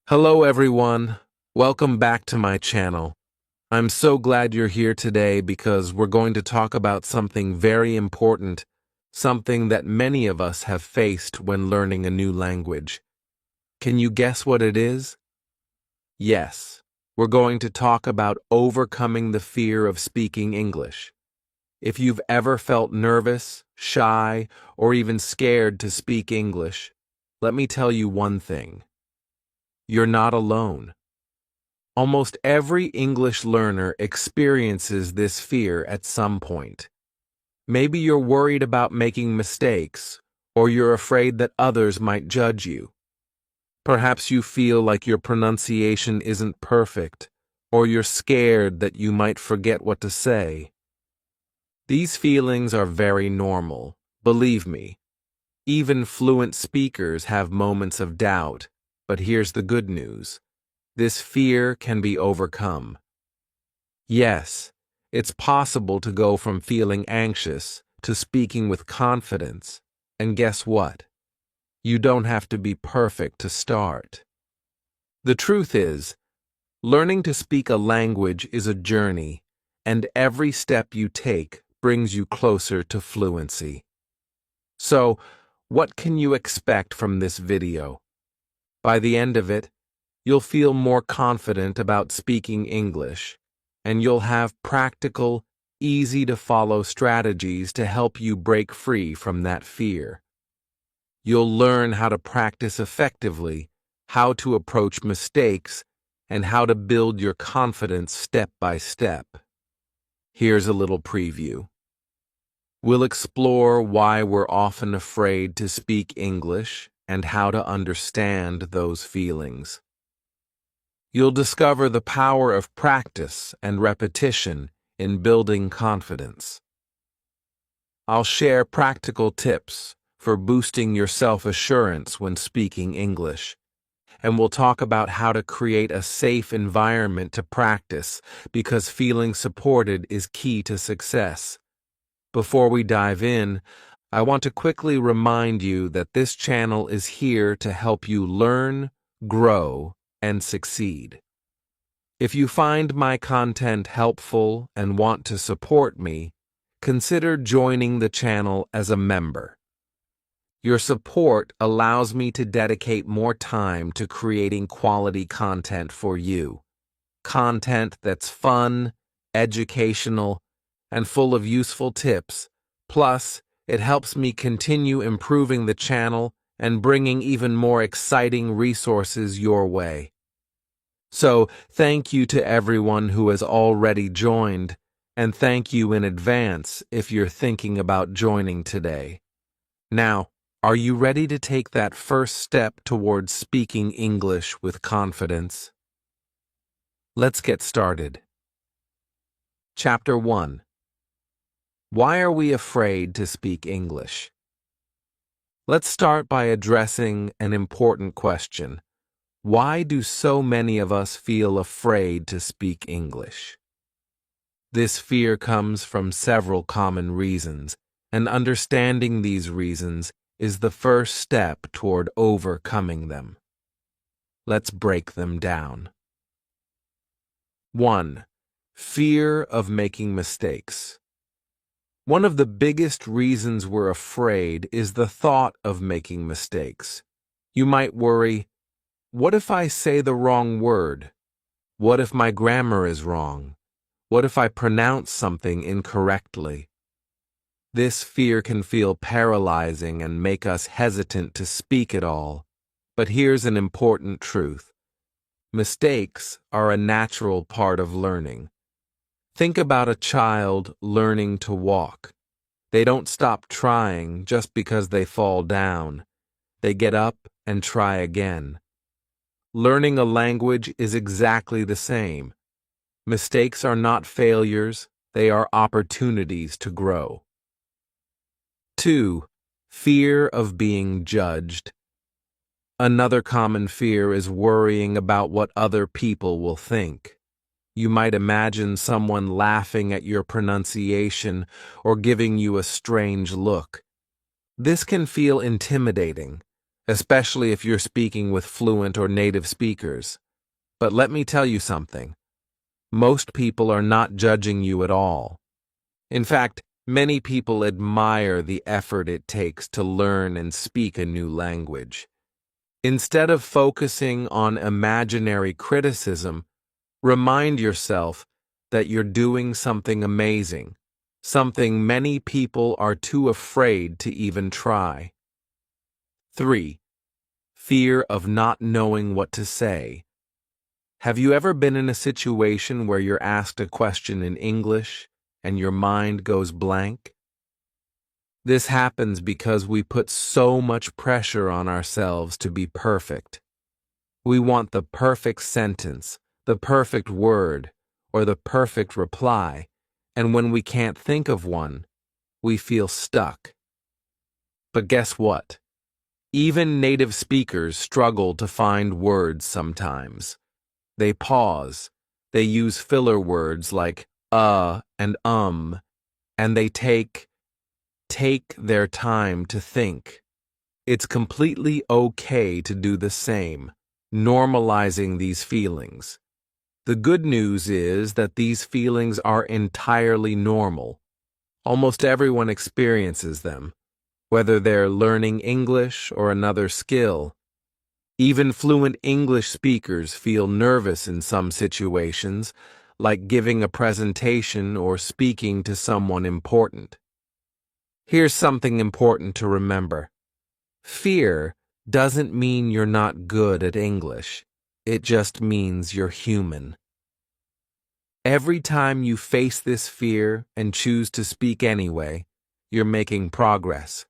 Hello everyone, welcome back to my channel. I'm so glad you're here today because we're going to talk about something very important, something that many of us have faced when learning a new language. Can you guess what it is? Yes, we're going to talk about overcoming the fear of speaking English. If you've ever felt nervous, shy, or even scared to speak English, let me tell you one thing. You're not alone. Almost every English learner experiences this fear at some point. Maybe you're worried about making mistakes, or you're afraid that others might judge you. Perhaps you feel like your pronunciation isn't perfect, or you're scared that you might forget what to say. These feelings are very normal, believe me. Even fluent speakers have moments of doubt, but here's the good news. This fear can be overcome. Yes, it's possible to go from feeling anxious to speaking with confidence. And guess what? You don't have to be perfect to start. The truth is, learning to speak a language is a journey, and every step you take brings you closer to fluency. So, what can you expect from this video? By the end of it, you'll feel more confident about speaking English, and you'll have practical, easy-to-follow strategies to help you break free from that fear. You'll learn how to practice effectively, how to approach mistakes, and how to build your confidence step by step. Here's a little preview. We'll explore why we're often afraid to speak English and how to understand those feelings. You'll discover the power of practice and repetition in building confidence. I'll share practical tips for boosting your self-assurance when speaking English, and we'll talk about how to create a safe environment to practice because feeling supported is key to success. Before we dive in, I want to quickly remind you that this channel is here to help you learn, grow, and succeed. If you find my content helpful and want to support me, consider joining the channel as a member. Your support allows me to dedicate more time to creating quality content for you. Content that's fun, educational, and full of useful tips. Plus, it helps me continue improving the channel and bringing even more exciting resources your way. So, thank you to everyone who has already joined, and thank you in advance if you're thinking about joining today. Now, are you ready to take that first step towards speaking English with confidence? Let's get started. Chapter 1. Why are we afraid to speak English? Let's start by addressing an important question. Why do so many of us feel afraid to speak English? This fear comes from several common reasons, and understanding these reasons is the first step toward overcoming them. Let's break them down. 1. Fear of making mistakes. One of the biggest reasons we're afraid is the thought of making mistakes. You might worry, what if I say the wrong word? What if my grammar is wrong? What if I pronounce something incorrectly? This fear can feel paralyzing and make us hesitant to speak at all. But here's an important truth. Mistakes are a natural part of learning. Think about a child learning to walk. They don't stop trying just because they fall down. They get up and try again. Learning a language is exactly the same. Mistakes are not failures, they are opportunities to grow. 2. Fear of being judged. Another common fear is worrying about what other people will think. You might imagine someone laughing at your pronunciation or giving you a strange look. This can feel intimidating, especially if you're speaking with fluent or native speakers. But let me tell you something. Most people are not judging you at all. In fact, many people admire the effort it takes to learn and speak a new language. Instead of focusing on imaginary criticism, remind yourself that you're doing something amazing, something many people are too afraid to even try. 3. Fear of not knowing what to say. Have you ever been in a situation where you're asked a question in English and your mind goes blank? This happens because we put so much pressure on ourselves to be perfect. We want the perfect sentence, the perfect word, or the perfect reply, and when we can't think of one, we feel stuck. But guess what? Even native speakers struggle to find words sometimes. They pause, they use filler words like and and they take their time to think. It's completely okay to do the same, normalizing these feelings. The good news is that these feelings are entirely normal. Almost everyone experiences them, whether they're learning English or another skill. Even fluent English speakers feel nervous in some situations, like giving a presentation or speaking to someone important. Here's something important to remember. Fear doesn't mean you're not good at English. It just means you're human. Every time you face this fear and choose to speak anyway, you're making progress.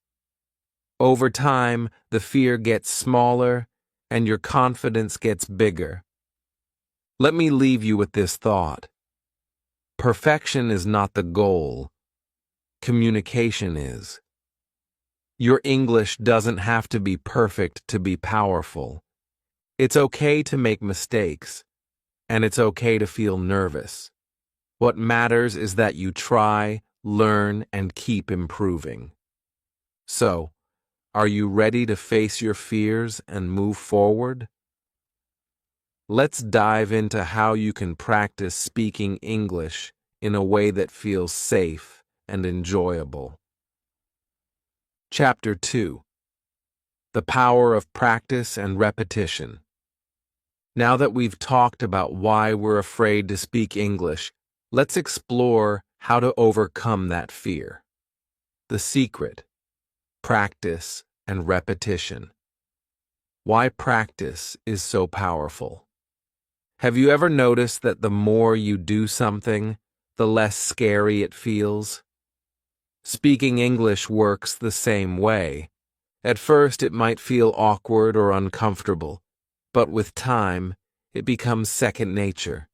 Over time, the fear gets smaller and your confidence gets bigger. Let me leave you with this thought. Perfection is not the goal. Communication is. Your English doesn't have to be perfect to be powerful. It's okay to make mistakes, and it's okay to feel nervous. What matters is that you try, learn, and keep improving. So, are you ready to face your fears and move forward? Let's dive into how you can practice speaking English in a way that feels safe and enjoyable. Chapter 2. The Power of Practice and Repetition. Now that we've talked about why we're afraid to speak English, let's explore how to overcome that fear. The secret: practice and repetition. Why practice is so powerful. Have you ever noticed that the more you do something, the less scary it feels? Speaking English works the same way. At first, it might feel awkward or uncomfortable, but with time, it becomes second nature.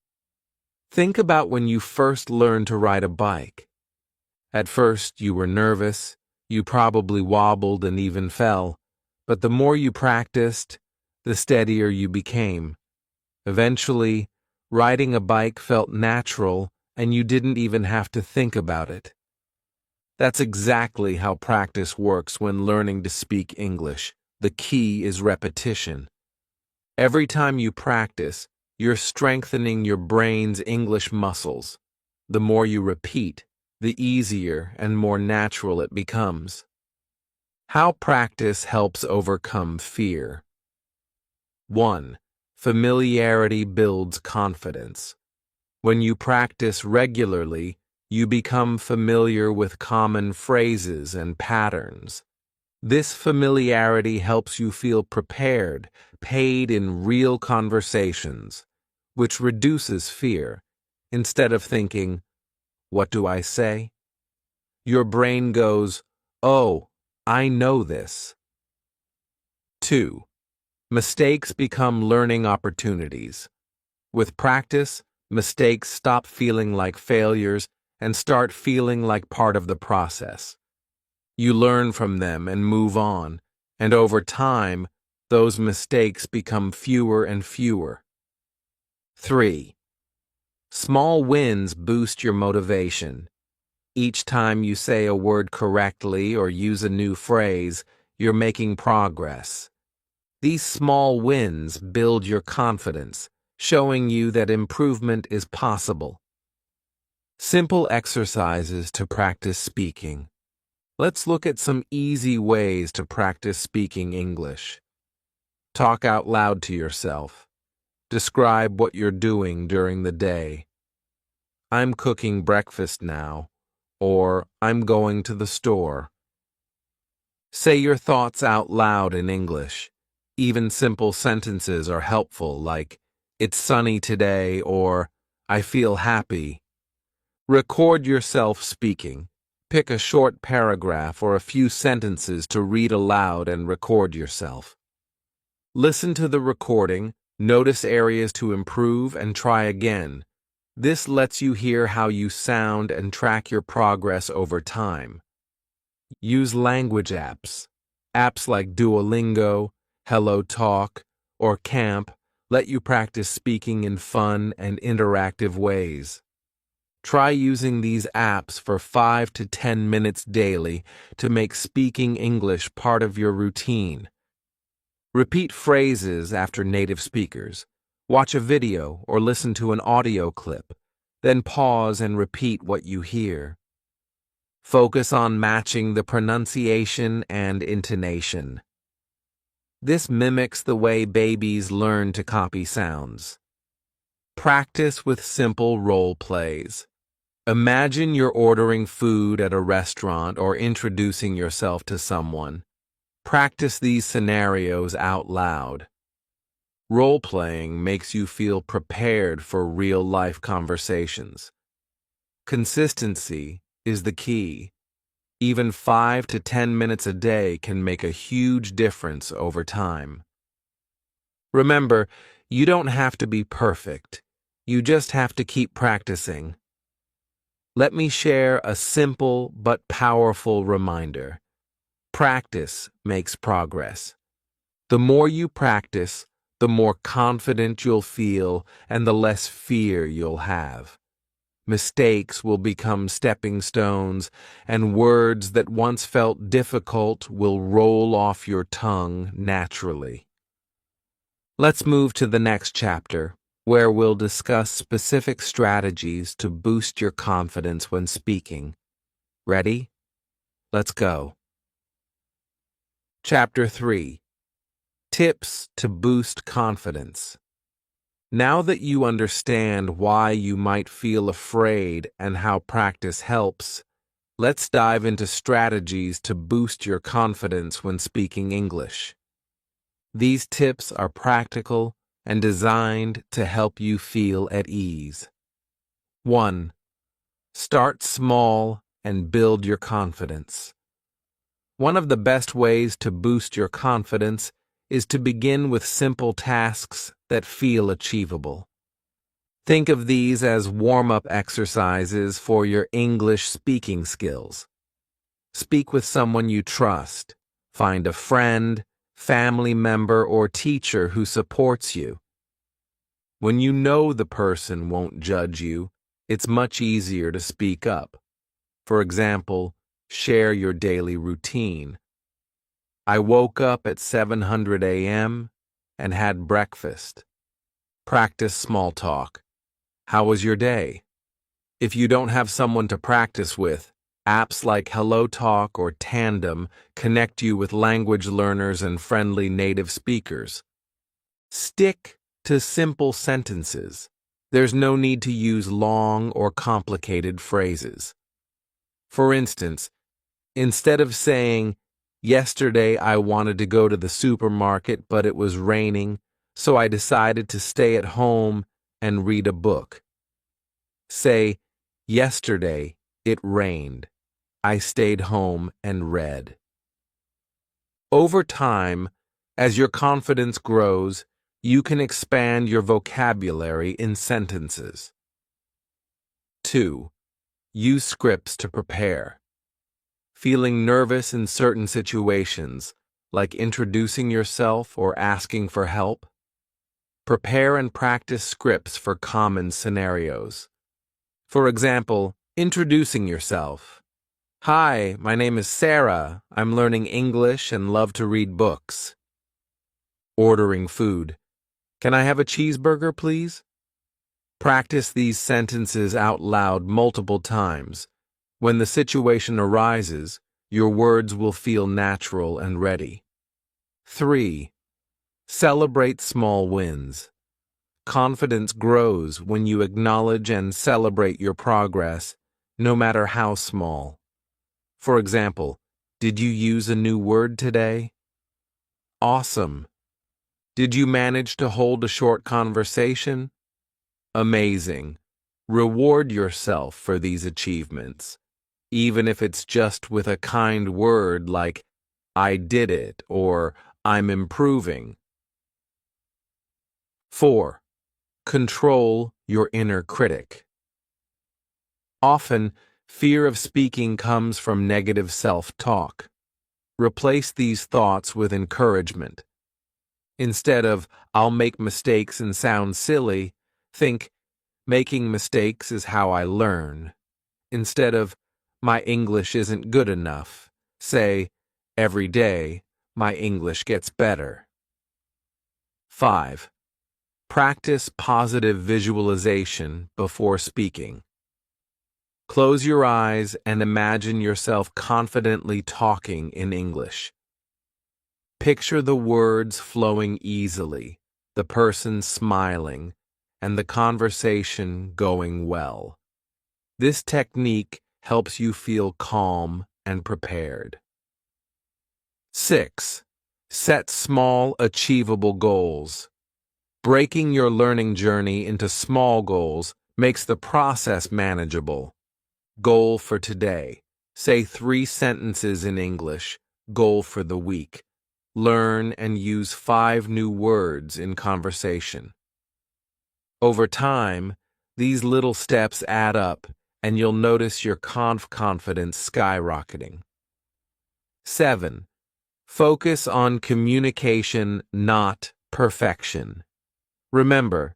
Think about when you first learned to ride a bike. At first, you were nervous, you probably wobbled and even fell, but the more you practiced, the steadier you became. Eventually, riding a bike felt natural and you didn't even have to think about it. That's exactly how practice works when learning to speak English. The key is repetition. Every time you practice, you're strengthening your brain's English muscles. The more you repeat, the easier and more natural it becomes. How practice helps overcome fear. 1. Familiarity builds confidence. When you practice regularly, you become familiar with common phrases and patterns. This familiarity helps you feel prepared, paid in real conversations, which reduces fear. Instead of thinking, "What do I say?" your brain goes, "Oh, I know this." 2. Mistakes become learning opportunities. With practice, mistakes stop feeling like failures and start feeling like part of the process. You learn from them and move on, and over time, those mistakes become fewer and fewer. 3. Small wins boost your motivation. Each time you say a word correctly or use a new phrase, you're making progress. These small wins build your confidence, showing you that improvement is possible. Simple exercises to practice speaking. Let's look at some easy ways to practice speaking English. Talk out loud to yourself. Describe what you're doing during the day. I'm cooking breakfast now, or I'm going to the store. Say your thoughts out loud in English. Even simple sentences are helpful, like, "It's sunny today," or "I feel happy." Record yourself speaking. Pick a short paragraph or a few sentences to read aloud and record yourself. Listen to the recording, notice areas to improve, and try again. This lets you hear how you sound and track your progress over time. Use language apps. Apps like Duolingo, Hello Talk, or Camp let you practice speaking in fun and interactive ways. Try using these apps for 5 to 10 minutes daily to make speaking English part of your routine. Repeat phrases after native speakers. Watch a video or listen to an audio clip, then pause and repeat what you hear. Focus on matching the pronunciation and intonation. This mimics the way babies learn to copy sounds. Practice with simple role plays. Imagine you're ordering food at a restaurant or introducing yourself to someone. Practice these scenarios out loud. Role-playing makes you feel prepared for real-life conversations. Consistency is the key. Even 5 to 10 minutes a day can make a huge difference over time. Remember, you don't have to be perfect. You just have to keep practicing. Let me share a simple but powerful reminder. Practice makes progress. The more you practice, the more confident you'll feel and the less fear you'll have. Mistakes will become stepping stones, and words that once felt difficult will roll off your tongue naturally. Let's move to the next chapter, where we'll discuss specific strategies to boost your confidence when speaking. Ready? Let's go. Chapter 3. Tips to boost confidence. Now that you understand why you might feel afraid and how practice helps, let's dive into strategies to boost your confidence when speaking English. These tips are practical and designed to help you feel at ease. 1. Start small and build your confidence. One of the best ways to boost your confidence is to begin with simple tasks that feel achievable. Think of these as warm-up exercises for your English speaking skills. Speak with someone you trust. Find a friend, family member, or teacher who supports you. When you know the person won't judge you, it's much easier to speak up. For example, share your daily routine. I woke up at 7:00 a.m. and had breakfast. Practice small talk. How was your day? If you don't have someone to practice with, apps like Hello Talk or Tandem connect you with language learners and friendly native speakers. Stick to simple sentences. There's no need to use long or complicated phrases. For instance, instead of saying, "Yesterday I wanted to go to the supermarket, but it was raining, so I decided to stay at home and read a book," say, "Yesterday it rained. I stayed home and read." Over time, as your confidence grows, you can expand your vocabulary in sentences. 2. Use scripts to prepare. Feeling nervous in certain situations, like introducing yourself or asking for help? Prepare and practice scripts for common scenarios. For example, introducing yourself. "Hi, my name is Sarah. I'm learning English and love to read books." Ordering food. Can I have a cheeseburger, please? Practice these sentences out loud multiple times. When the situation arises, your words will feel natural and ready. 3. Celebrate small wins. Confidence grows when you acknowledge and celebrate your progress, no matter how small. For example, did you use a new word today? Awesome. Did you manage to hold a short conversation? Amazing. Reward yourself for these achievements, even if it's just with a kind word like, I did it, or I'm improving. 4. Control your inner critic. Often, fear of speaking comes from negative self-talk. Replace these thoughts with encouragement. Instead of, I'll make mistakes and sound silly, think, making mistakes is how I learn. Instead of, my English isn't good enough, say, every day, my English gets better. 5. Practice positive visualization before speaking. Close your eyes and imagine yourself confidently talking in English. Picture the words flowing easily, the person smiling, and the conversation going well. This technique helps you feel calm and prepared. 6. Set small, achievable goals. Breaking your learning journey into small goals makes the process manageable. Goal for today. Say 3 sentences in English. Goal for the week. Learn and use 5 new words in conversation. Over time, these little steps add up, and you'll notice your confidence skyrocketing. 7. Focus on communication, not perfection. Remember,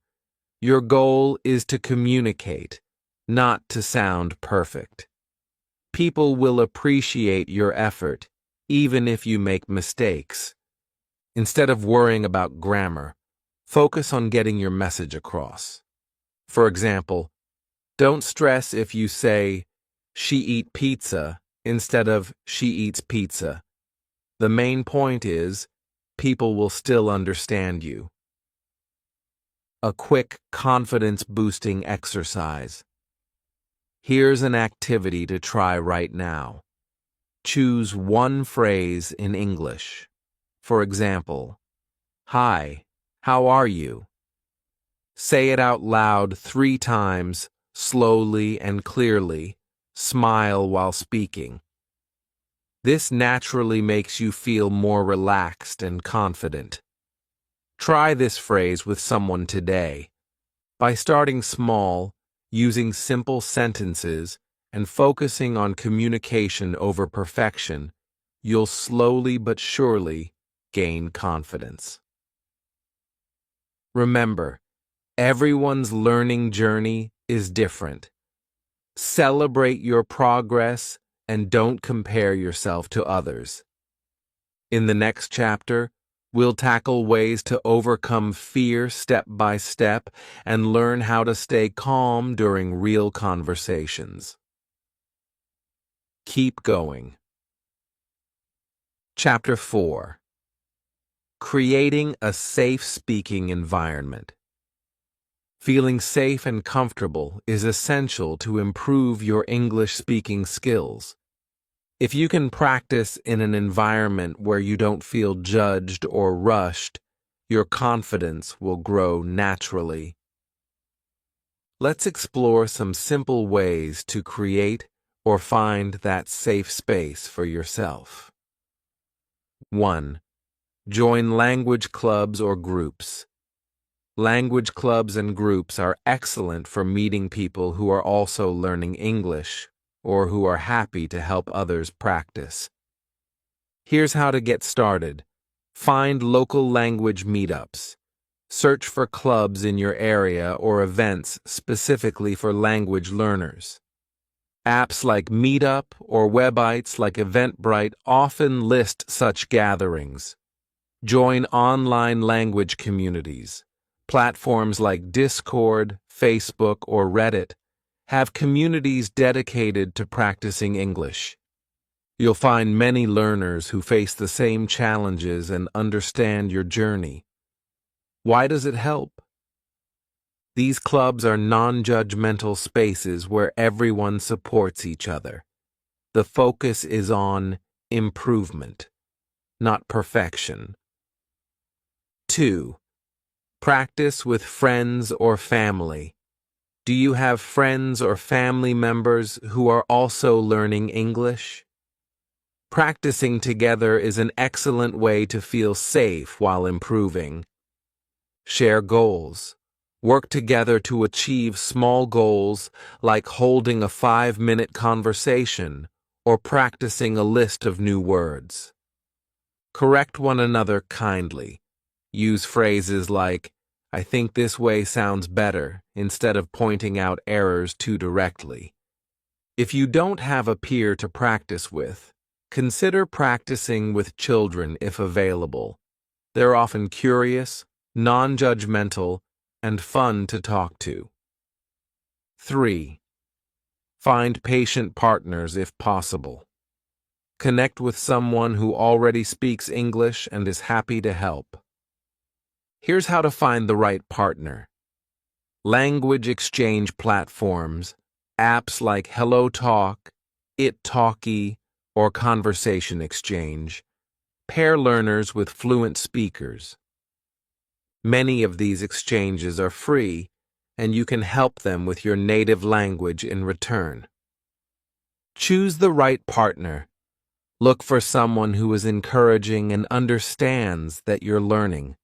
your goal is to communicate, not to sound perfect. People will appreciate your effort, even if you make mistakes. Instead of worrying about grammar, focus on getting your message across. For example, don't stress if you say, she eat pizza, instead of she eats pizza. The main point is, people will still understand you. A quick confidence-boosting exercise. Here's an activity to try right now. Choose one phrase in English. For example, hi, how are you? Say it out loud 3 times, slowly and clearly. Smile while speaking. This naturally makes you feel more relaxed and confident. Try this phrase with someone today. By starting small, using simple sentences, and focusing on communication over perfection, you'll slowly but surely gain confidence. Remember, everyone's learning journey is different. Celebrate your progress and don't compare yourself to others. In the next chapter, we'll tackle ways to overcome fear step by step and learn how to stay calm during real conversations. Keep going. Chapter 4. Creating a safe speaking environment. Feeling safe and comfortable is essential to improve your English speaking skills. If you can practice in an environment where you don't feel judged or rushed, your confidence will grow naturally. Let's explore some simple ways to create or find that safe space for yourself. 1. Join language clubs or groups. Language clubs and groups are excellent for meeting people who are also learning English or who are happy to help others practice. Here's how to get started. Find local language meetups. Search for clubs in your area or events specifically for language learners. Apps like Meetup or websites like Eventbrite often list such gatherings. Join online language communities. Platforms like Discord, Facebook, or Reddit have communities dedicated to practicing English. You'll find many learners who face the same challenges and understand your journey. Why does it help? These clubs are non-judgmental spaces where everyone supports each other. The focus is on improvement, not perfection. 2. Practice with friends or family. Do you have friends or family members who are also learning English? Practicing together is an excellent way to feel safe while improving. Share goals. Work together to achieve small goals like holding a 5-minute conversation or practicing a list of new words. Correct one another kindly. Use phrases like, "I think this way sounds better," instead of pointing out errors too directly. If you don't have a peer to practice with, consider practicing with children if available. They're often curious, non-judgmental, and fun to talk to. 3. Find patient partners if possible. Connect with someone who already speaks English and is happy to help. Here's how to find the right partner. Language exchange platforms, apps like HelloTalk, italki, or Conversation Exchange, pair learners with fluent speakers. Many of these exchanges are free, and you can help them with your native language in return. Choose the right partner. Look for someone who is encouraging and understands that you're learning.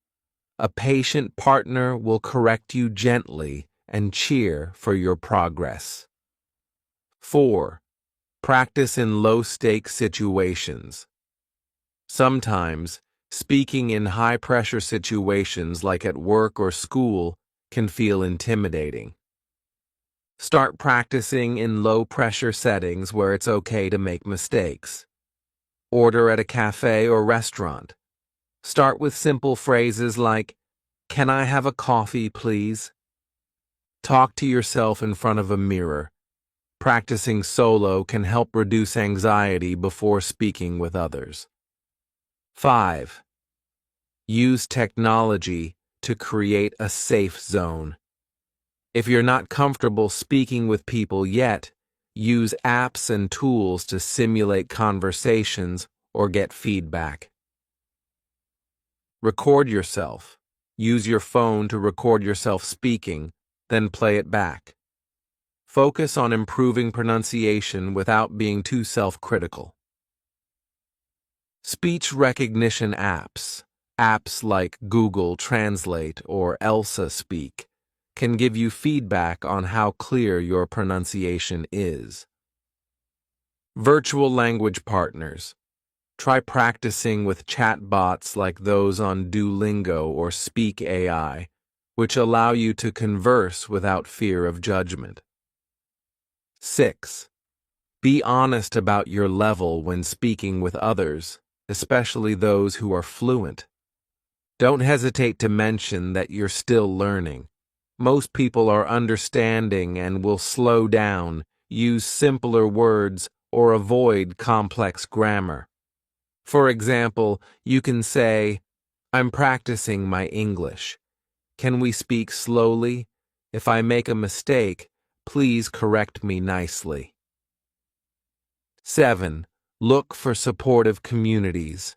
A patient partner will correct you gently and cheer for your progress. 4. Practice in low-stakes situations. Sometimes, speaking in high-pressure situations like at work or school can feel intimidating. Start practicing in low-pressure settings where it's okay to make mistakes. Order at a cafe or restaurant. Start with simple phrases like, "Can I have a coffee, please?" Talk to yourself in front of a mirror. Practicing solo can help reduce anxiety before speaking with others. 5. Use technology to create a safe zone. If you're not comfortable speaking with people yet, use apps and tools to simulate conversations or get feedback. Record yourself. Use your phone to record yourself speaking, then play it back. Focus on improving pronunciation without being too self-critical. Speech recognition apps, apps like Google Translate or Elsa Speak, can give you feedback on how clear your pronunciation is. Virtual language partners. Try practicing with chatbots like those on Duolingo or Speak AI, which allow you to converse without fear of judgment. 6. Be honest about your level when speaking with others, especially those who are fluent. Don't hesitate to mention that you're still learning. Most people are understanding and will slow down, use simpler words, or avoid complex grammar. For example, you can say, "I'm practicing my English. Can we speak slowly? If I make a mistake, please correct me nicely." 7. Look for supportive communities.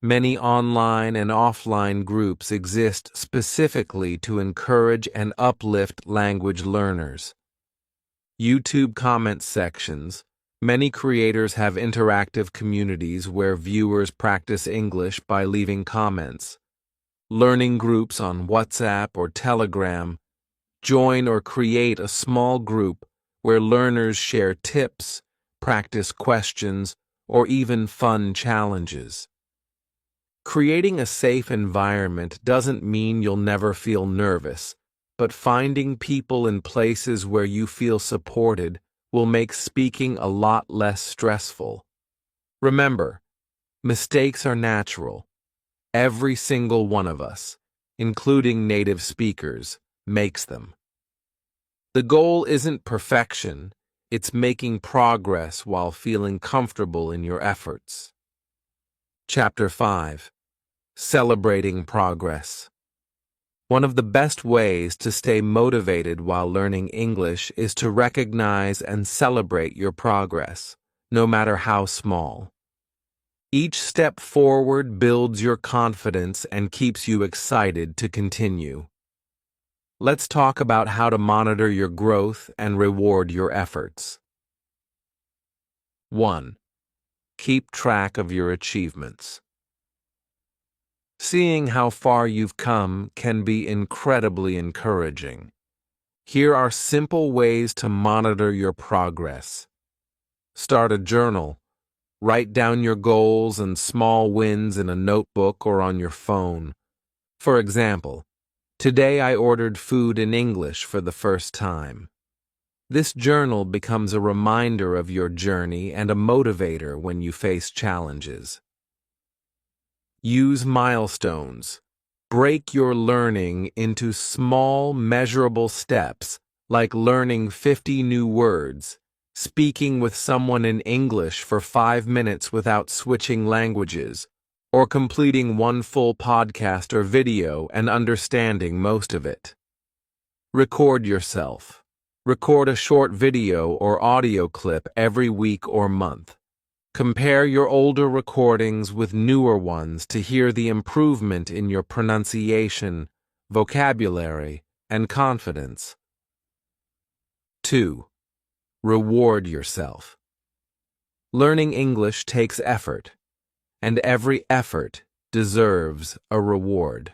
Many online and offline groups exist specifically to encourage and uplift language learners. YouTube comment sections. Many creators have interactive communities where viewers practice English by leaving comments. Learning groups on WhatsApp or Telegram. Join or create a small group where learners share tips, practice questions, or even fun challenges. Creating a safe environment doesn't mean you'll never feel nervous, but finding people in places where you feel supported will make speaking a lot less stressful. Remember, mistakes are natural. Every single one of us, including native speakers, makes them. The goal isn't perfection, it's making progress while feeling comfortable in your efforts. Chapter 5. Celebrating Progress. One of the best ways to stay motivated while learning English is to recognize and celebrate your progress, no matter how small. Each step forward builds your confidence and keeps you excited to continue. Let's talk about how to monitor your growth and reward your efforts. 1. Keep track of your achievements. Seeing how far you've come can be incredibly encouraging. Here are simple ways to monitor your progress. Start a journal. Write down your goals and small wins in a notebook or on your phone. For example, today I ordered food in English for the first time. This journal becomes a reminder of your journey and a motivator when you face challenges. Use milestones. Break your learning into small, measurable steps, like learning 50 new words, speaking with someone in English for 5 minutes without switching languages, or completing one full podcast or video and understanding most of it. Record yourself. Record a short video or audio clip every week or month. Compare your older recordings with newer ones to hear the improvement in your pronunciation, vocabulary, and confidence. 2. Reward yourself. Learning English takes effort, and every effort deserves a reward.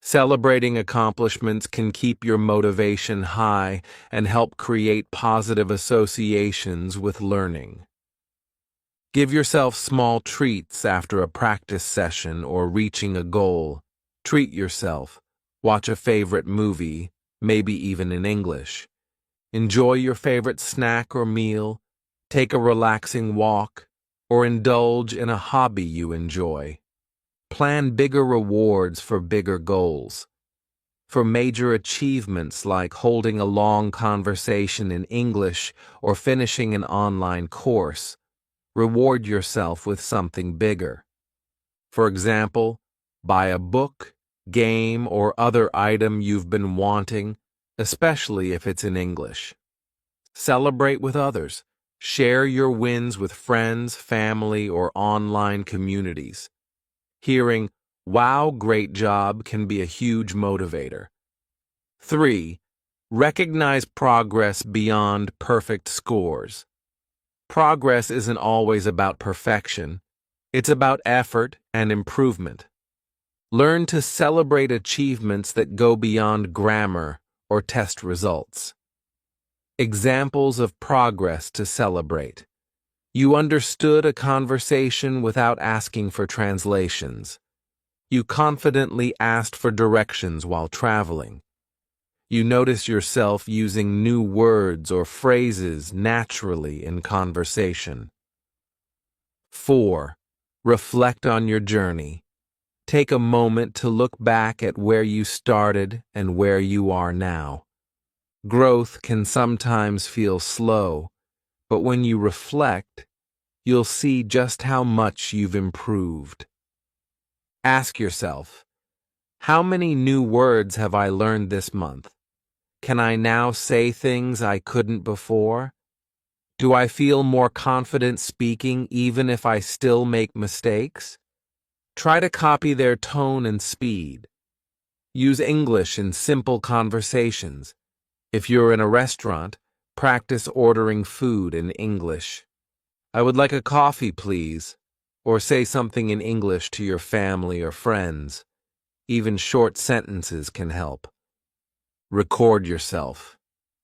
Celebrating accomplishments can keep your motivation high and help create positive associations with learning. Give yourself small treats after a practice session or reaching a goal. Treat yourself. Watch a favorite movie, maybe even in English. Enjoy your favorite snack or meal. Take a relaxing walk, or indulge in a hobby you enjoy. Plan bigger rewards for bigger goals. For major achievements like holding a long conversation in English or finishing an online course, reward yourself with something bigger. For example, buy a book, game, or other item you've been wanting, especially if it's in English. Celebrate with others. Share your wins with friends, family, or online communities. Hearing, "Wow, great job," can be a huge motivator. 3. Recognize progress beyond perfect scores. Progress isn't always about perfection. It's about effort and improvement. Learn to celebrate achievements that go beyond grammar or test results. Examples of progress to celebrate. You understood a conversation without asking for translations. You confidently asked for directions while traveling. You notice yourself using new words or phrases naturally in conversation. 4. Reflect on your journey. Take a moment to look back at where you started and where you are now. Growth can sometimes feel slow, but when you reflect, you'll see just how much you've improved. Ask yourself, how many new words have I learned this month? Can I now say things I couldn't before? Do I feel more confident speaking even if I still make mistakes? Try to copy their tone and speed. Use English in simple conversations. If you're in a restaurant, practice ordering food in English. "I would like a coffee, please," or say something in English to your family or friends. Even short sentences can help. Record yourself.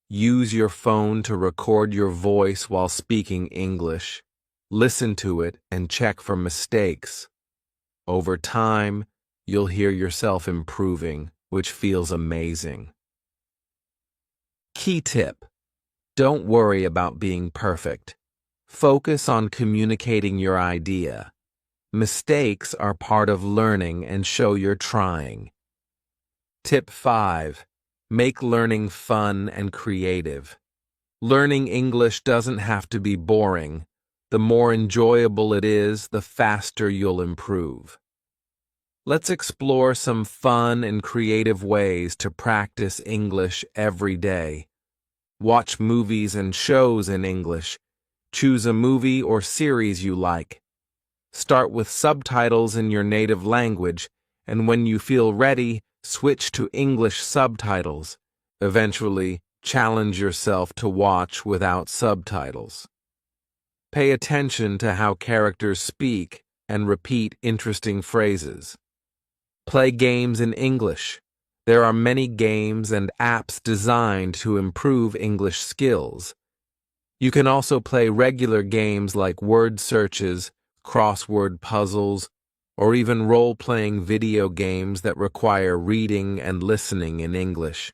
Use your phone to record your voice while speaking English. Listen to it and check for mistakes. Over time, you'll hear yourself improving, which feels amazing. Key tip: don't worry about being perfect. Focus on communicating your idea. Mistakes are part of learning and show you're trying. Tip 5. Make learning fun and creative. Learning English doesn't have to be boring. The more enjoyable it is, the faster you'll improve. Let's explore some fun and creative ways to practice English every day. Watch movies and shows in English. Choose a movie or series you like. Start with subtitles in your native language, and when you feel ready, switch to English subtitles. Eventually, challenge yourself to watch without subtitles. Pay attention to how characters speak and repeat interesting phrases. Play games in English. There are many games and apps designed to improve English skills. You can also play regular games like word searches, crossword puzzles, or even role-playing video games that require reading and listening in English.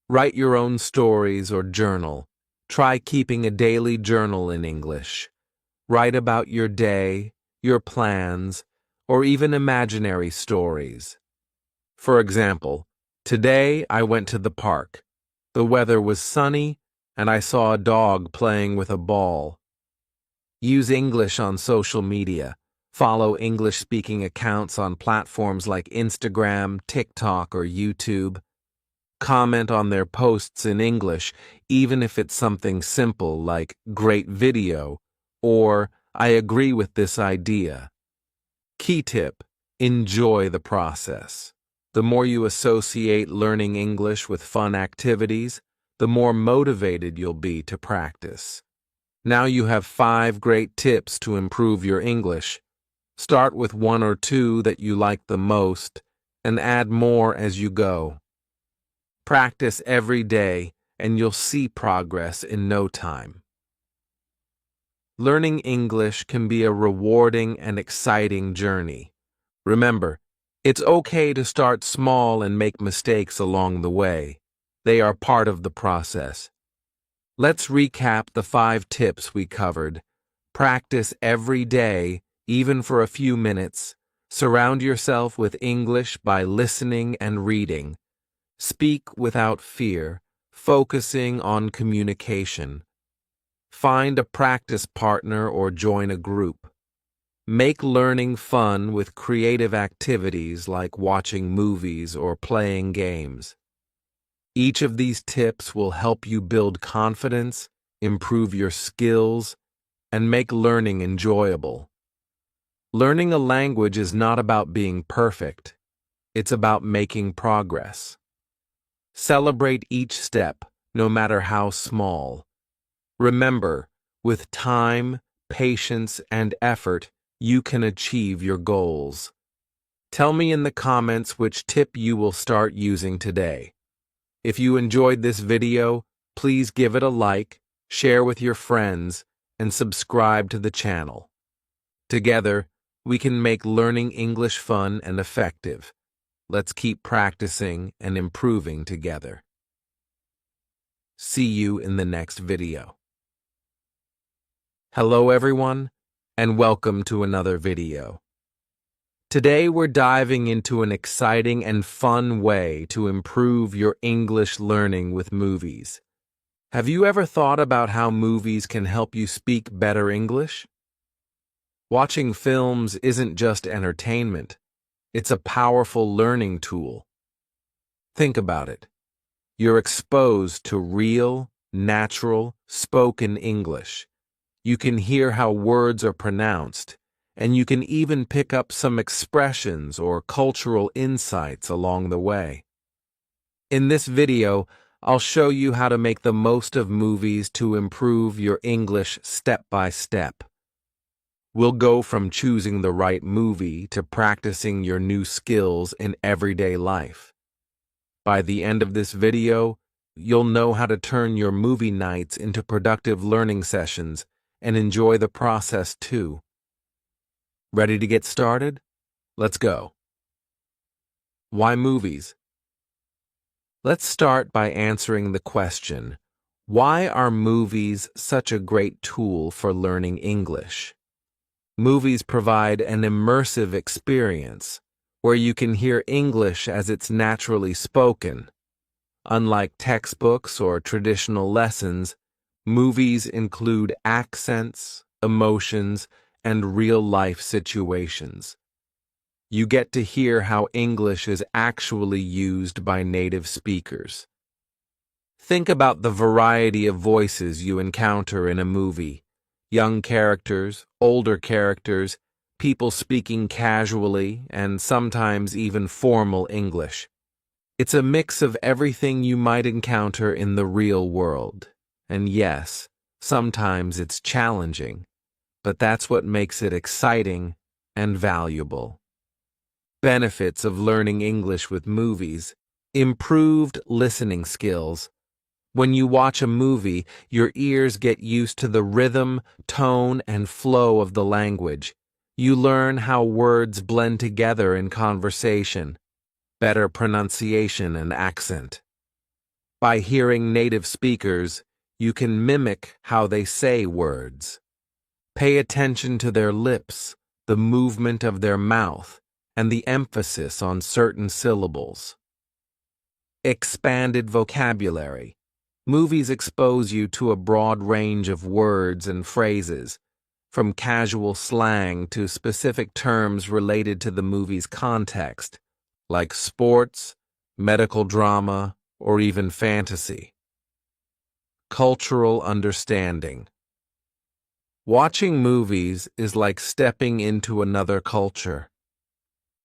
Write your own stories or journal. Try keeping a daily journal in English. Write about your day, your plans, or even imaginary stories. For example, today I went to the park. The weather was sunny, and I saw a dog playing with a ball. Use English on social media. Follow English-speaking accounts on platforms like Instagram, TikTok, or YouTube. Comment on their posts in English, even if it's something simple like "great video" or "I agree with this idea." Key tip: enjoy the process. The more you associate learning English with fun activities, the more motivated you'll be to practice. Now you have 5 great tips to improve your English. Start with 1 or 2 that you like the most, and add more as you go. Practice every day, and you'll see progress in no time. Learning English can be a rewarding and exciting journey. Remember, it's okay to start small and make mistakes along the way. They are part of the process. Let's recap the 5 tips we covered. Practice every day, even for a few minutes. Surround yourself with English by listening and reading. Speak without fear, focusing on communication. Find a practice partner or join a group. Make learning fun with creative activities like watching movies or playing games. Each of these tips will help you build confidence, improve your skills, and make learning enjoyable. Learning a language is not about being perfect. It's about making progress. Celebrate each step, no matter how small. Remember, with time, patience, and effort, you can achieve your goals. Tell me in the comments which tip you will start using today. If you enjoyed this video, please give it a like, share with your friends, and subscribe to the channel. Together, we can make learning English fun and effective. Let's keep practicing and improving together. See you in the next video. Hello everyone, and welcome to another video. Today we're diving into an exciting and fun way to improve your English learning with movies. Have you ever thought about how movies can help you speak better English? Watching films isn't just entertainment, it's a powerful learning tool. Think about it. You're exposed to real, natural, spoken English. You can hear how words are pronounced, and you can even pick up some expressions or cultural insights along the way. In this video, I'll show you how to make the most of movies to improve your English step by step. We'll go from choosing the right movie to practicing your new skills in everyday life. By the end of this video, you'll know how to turn your movie nights into productive learning sessions and enjoy the process too. Ready to get started? Let's go. Why movies? Let's start by answering the question, why are movies such a great tool for learning English? Movies provide an immersive experience where you can hear English as it's naturally spoken. Unlike textbooks or traditional lessons, movies include accents, emotions, and real-life situations. You get to hear how English is actually used by native speakers. Think about the variety of voices you encounter in a movie. Young characters, older characters, people speaking casually, and sometimes even formal English. It's a mix of everything you might encounter in the real world. And yes, sometimes it's challenging, but that's what makes it exciting and valuable. Benefits of learning English with movies: improved listening skills. When you watch a movie, your ears get used to the rhythm, tone, and flow of the language. You learn how words blend together in conversation. Better pronunciation and accent. By hearing native speakers, you can mimic how they say words. Pay attention to their lips, the movement of their mouth, and the emphasis on certain syllables. Expanded vocabulary. Movies expose you to a broad range of words and phrases, from casual slang to specific terms related to the movie's context, like sports, medical drama, or even fantasy. Cultural understanding. Watching movies is like stepping into another culture.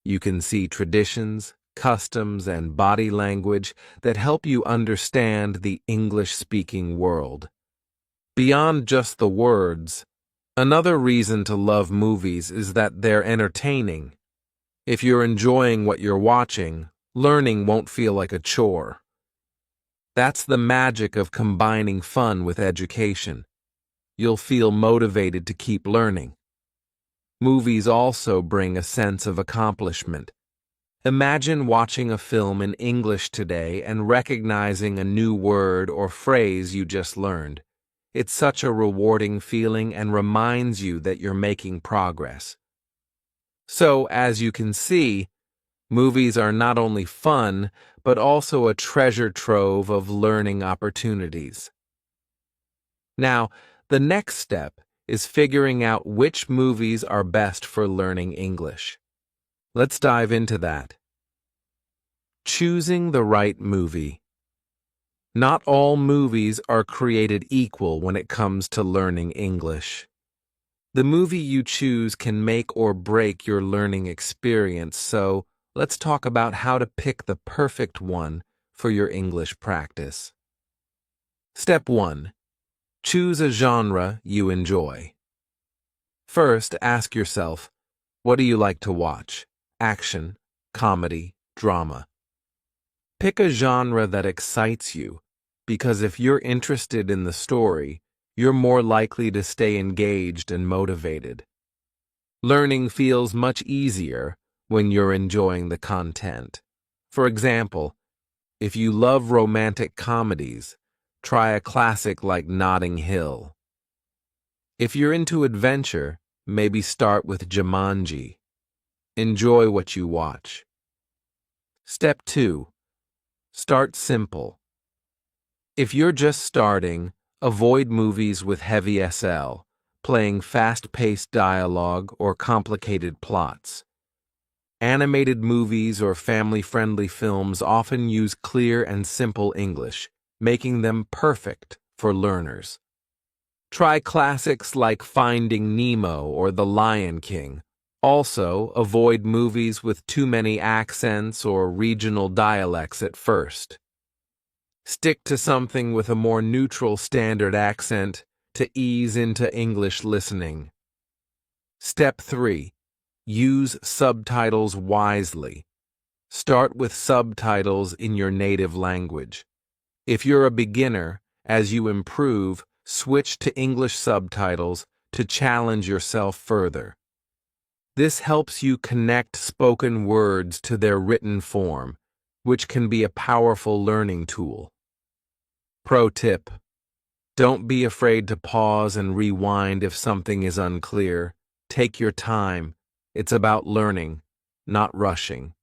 You can see traditions, customs, and body language that help you understand the English-speaking world. Beyond just the words, another reason to love movies is that they're entertaining. If you're enjoying what you're watching, learning won't feel like a chore. That's the magic of combining fun with education. You'll feel motivated to keep learning. Movies also bring a sense of accomplishment. Imagine watching a film in English today and recognizing a new word or phrase you just learned. It's such a rewarding feeling and reminds you that you're making progress. So, as you can see, movies are not only fun, but also a treasure trove of learning opportunities. Now, the next step is figuring out which movies are best for learning English. Let's dive into that. Choosing the right movie. Not all movies are created equal when it comes to learning English. The movie you choose can make or break your learning experience, so let's talk about how to pick the perfect one for your English practice. Step 1. Choose a genre you enjoy. First, ask yourself, what do you like to watch? Action, comedy, drama. Pick a genre that excites you, because if you're interested in the story, you're more likely to stay engaged and motivated. Learning feels much easier when you're enjoying the content. For example, if you love romantic comedies, try a classic like Notting Hill. If you're into adventure, maybe start with Jumanji. Enjoy what you watch. Step 2. Start simple. If you're just starting, avoid movies with heavy SL, playing fast-paced dialogue or complicated plots. Animated movies or family-friendly films often use clear and simple English, making them perfect for learners. Try classics like Finding Nemo or The Lion King. Also, avoid movies with too many accents or regional dialects at first. Stick to something with a more neutral standard accent to ease into English listening. Step 3. Use subtitles wisely. Start with subtitles in your native language. If you're a beginner, as you improve, switch to English subtitles to challenge yourself further. This helps you connect spoken words to their written form, which can be a powerful learning tool. Pro tip: don't be afraid to pause and rewind if something is unclear. Take your time. It's about learning, not rushing.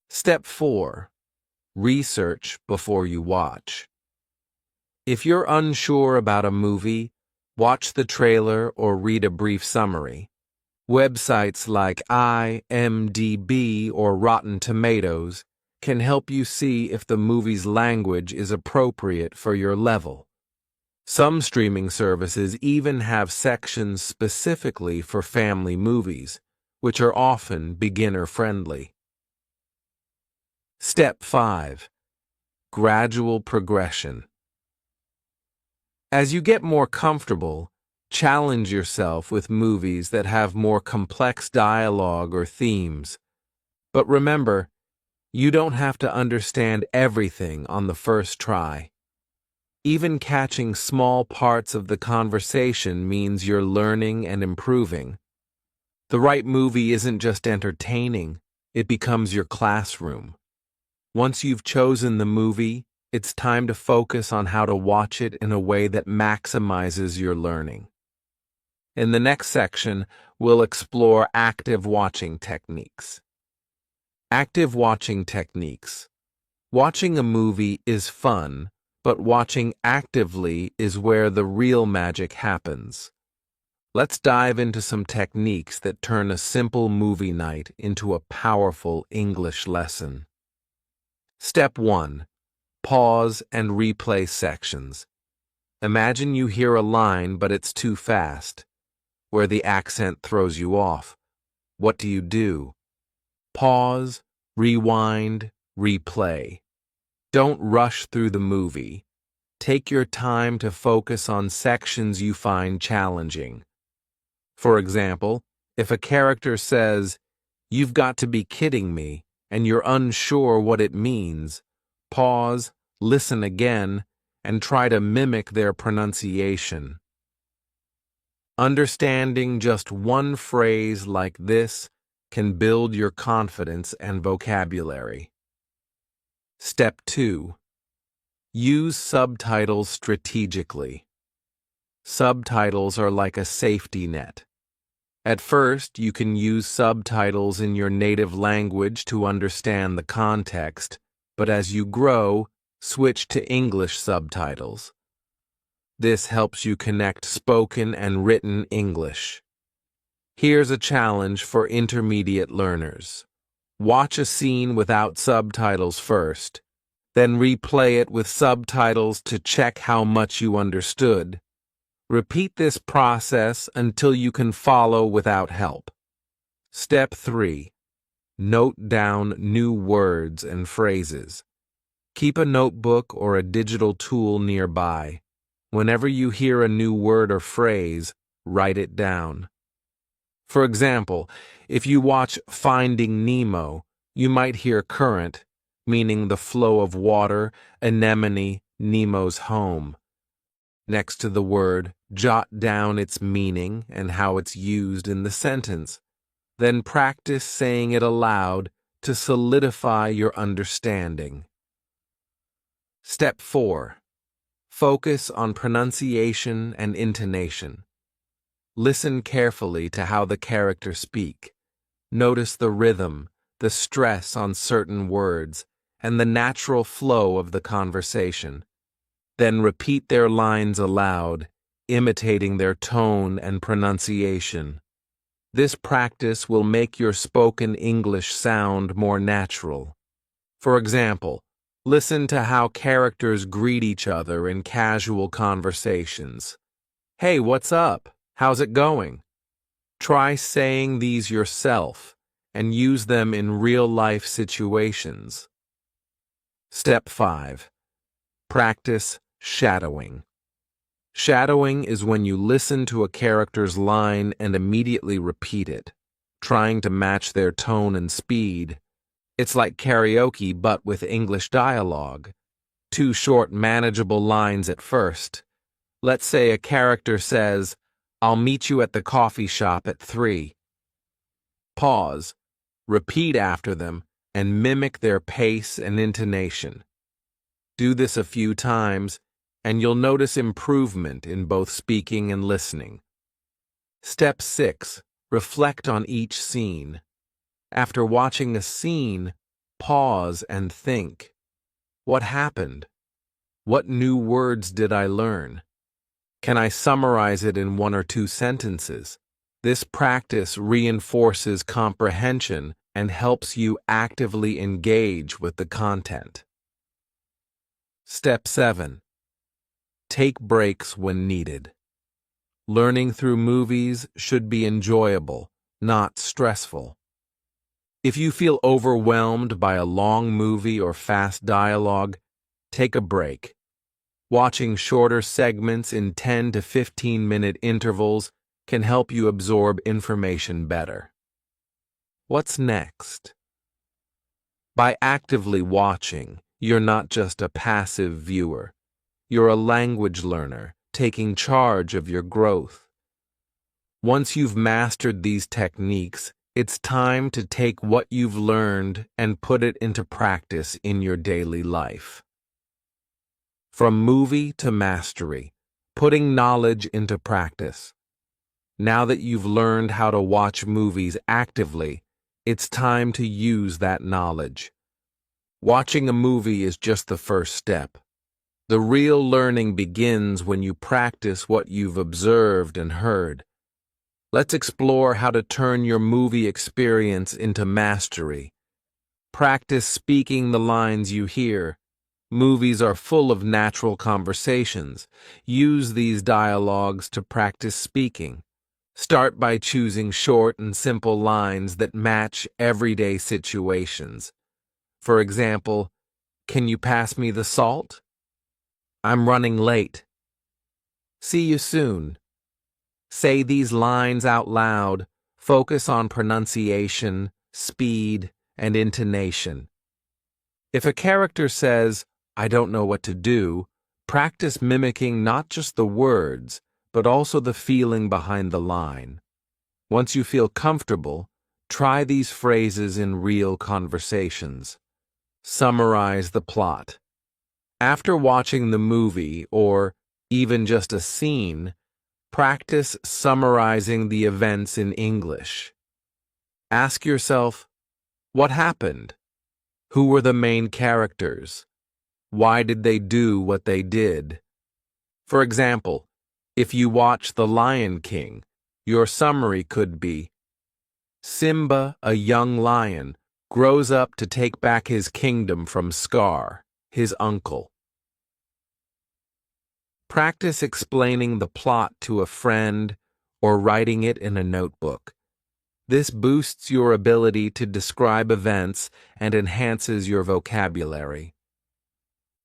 Step 4. Research before you watch. If you're unsure about a movie, watch the trailer or read a brief summary. Websites like IMDb or Rotten Tomatoes can help you see if the movie's language is appropriate for your level. Some streaming services even have sections specifically for family movies, which are often beginner-friendly. Step 5. Gradual progression. As you get more comfortable, challenge yourself with movies that have more complex dialogue or themes. But remember, you don't have to understand everything on the first try. Even catching small parts of the conversation means you're learning and improving. The right movie isn't just entertaining, it becomes your classroom. Once you've chosen the movie, it's time to focus on how to watch it in a way that maximizes your learning. In the next section, we'll explore active watching techniques. Active watching techniques. Watching a movie is fun, but watching actively is where the real magic happens. Let's dive into some techniques that turn a simple movie night into a powerful English lesson. Step 1. Pause and replay sections. Imagine you hear a line but it's too fast, where the accent throws you off. What do? Pause, rewind, replay. Don't rush through the movie. Take your time to focus on sections you find challenging. For example, if a character says, "You've got to be kidding me," and you're unsure what it means, pause, listen again, and try to mimic their pronunciation. Understanding just one phrase like this can build your confidence and vocabulary. Step 2. Use subtitles strategically. Subtitles are like a safety net. At first, you can use subtitles in your native language to understand the context, but as you grow, switch to English subtitles. This helps you connect spoken and written English. Here's a challenge for intermediate learners. Watch a scene without subtitles first, then replay it with subtitles to check how much you understood. Repeat this process until you can follow without help. Step 3. Note down new words and phrases. Keep a notebook or a digital tool nearby. Whenever you hear a new word or phrase, write it down. For example, if you watch Finding Nemo, you might hear current, meaning the flow of water, anemone, Nemo's home. Next to the word, jot down its meaning and how it's used in the sentence. Then practice saying it aloud to solidify your understanding. Step 4. Focus on pronunciation and intonation. Listen carefully to how the characters speak. Notice the rhythm, the stress on certain words, and the natural flow of the conversation. Then repeat their lines aloud, imitating their tone and pronunciation. This practice will make your spoken English sound more natural. For example, listen to how characters greet each other in casual conversations. "Hey, what's up? How's it going?" Try saying these yourself and use them in real-life situations. Step 5. Practice shadowing. Shadowing is when you listen to a character's line and immediately repeat it, trying to match their tone and speed. It's like karaoke but with English dialogue. 2 short, manageable lines at first. Let's say a character says, "I'll meet you at the coffee shop at 3. Pause, repeat after them, and mimic their pace and intonation. Do this a few times, and you'll notice improvement in both speaking and listening. Step 6. Reflect on each scene. After watching a scene, pause and think. What happened? What new words did I learn? Can I summarize it in 1 or 2 sentences? This practice reinforces comprehension and helps you actively engage with the content. Step 7. Take breaks when needed. Learning through movies should be enjoyable, not stressful. If you feel overwhelmed by a long movie or fast dialogue, take a break. Watching shorter segments in 10 to 15-minute intervals can help you absorb information better. What's next? By actively watching, you're not just a passive viewer. You're a language learner, taking charge of your growth. Once you've mastered these techniques, it's time to take what you've learned and put it into practice in your daily life. From movie to mastery, putting knowledge into practice. Now that you've learned how to watch movies actively, it's time to use that knowledge. Watching a movie is just the first step. The real learning begins when you practice what you've observed and heard. Let's explore how to turn your movie experience into mastery. Practice speaking the lines you hear. Movies are full of natural conversations. Use these dialogues to practice speaking. Start by choosing short and simple lines that match everyday situations. For example, "Can you pass me the salt? I'm running late. See you soon." Say these lines out loud. Focus on pronunciation, speed, and intonation. If a character says, "I don't know what to do," practice mimicking not just the words, but also the feeling behind the line. Once you feel comfortable, try these phrases in real conversations. Summarize the plot. After watching the movie, or even just a scene, practice summarizing the events in English. Ask yourself, what happened? Who were the main characters? Why did they do what they did? For example, if you watch The Lion King, your summary could be, Simba, a young lion, grows up to take back his kingdom from Scar, his uncle. Practice explaining the plot to a friend or writing it in a notebook. This boosts your ability to describe events and enhances your vocabulary.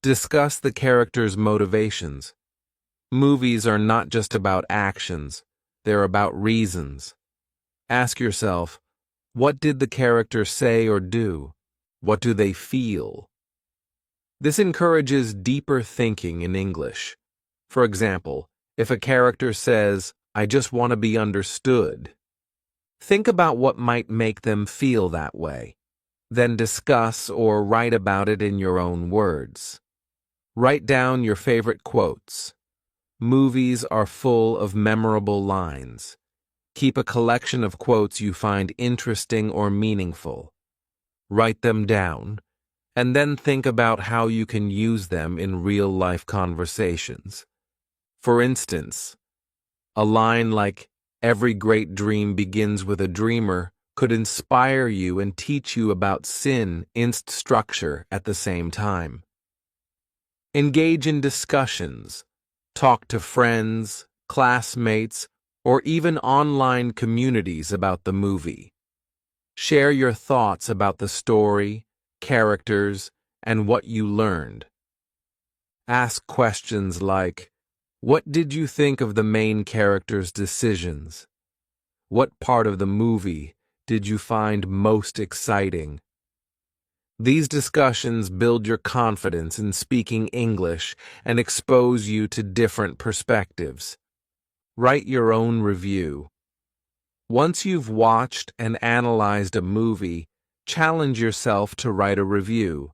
Discuss the character's motivations. Movies are not just about actions, they're about reasons. Ask yourself, what did the character say or do? What do they feel? This encourages deeper thinking in English. For example, if a character says, "I just want to be understood," think about what might make them feel that way. Then discuss or write about it in your own words. Write down your favorite quotes. Movies are full of memorable lines. Keep a collection of quotes you find interesting or meaningful. Write them down, and then think about how you can use them in real-life conversations. For instance, a line like, "Every great dream begins with a dreamer," could inspire you and teach you about sin and structure at the same time. Engage in discussions. Talk to friends, classmates, or even online communities about the movie. Share your thoughts about the story, characters, and what you learned. Ask questions like, what did you think of the main character's decisions? What part of the movie did you find most exciting? These discussions build your confidence in speaking English and expose you to different perspectives. Write your own review. Once you've watched and analyzed a movie, challenge yourself to write a review.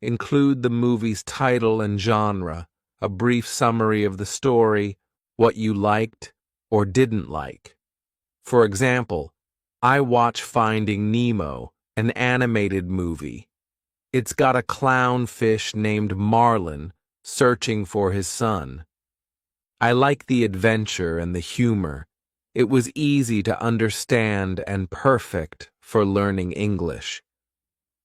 Include the movie's title and genre, a brief summary of the story, what you liked or didn't like. For example, I watch Finding Nemo, an animated movie. It's got a clownfish named Marlin searching for his son. I like the adventure and the humor. It was easy to understand and perfect for learning English.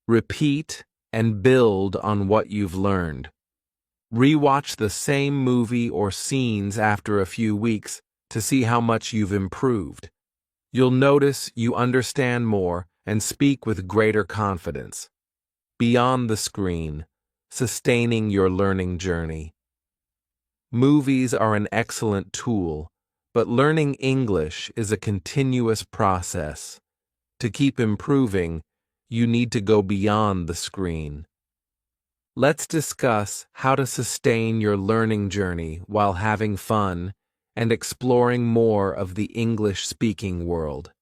Repeat and build on what you've learned. Rewatch the same movie or scenes after a few weeks to see how much you've improved. You'll notice you understand more and speak with greater confidence. Beyond the screen, sustaining your learning journey. Movies are an excellent tool, but learning English is a continuous process. To keep improving, you need to go beyond the screen. Let's discuss how to sustain your learning journey while having fun and exploring more of the English-speaking world.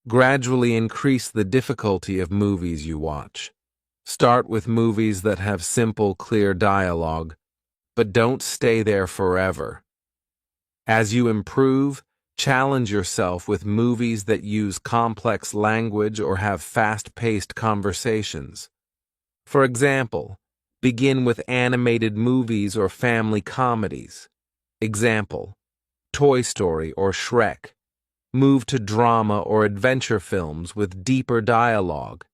Gradually increase the difficulty of movies you watch. Start with movies that have simple, clear dialogue, but don't stay there forever. As you improve, challenge yourself with movies that use complex language or have fast-paced conversations. For example, begin with animated movies or family comedies. Example, Toy Story or Shrek. Move to drama or adventure films with deeper dialogue.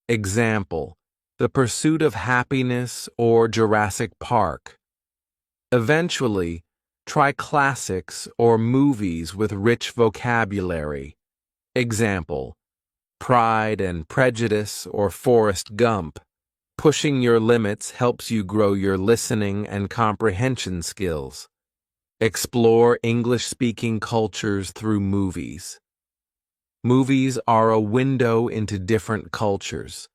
Example, The Pursuit of Happiness or Jurassic Park. Eventually, try classics or movies with rich vocabulary. Example, Pride and Prejudice or Forrest Gump. Pushing your limits helps you grow your listening and comprehension skills. Explore English-speaking cultures through movies. Movies are a window into different cultures.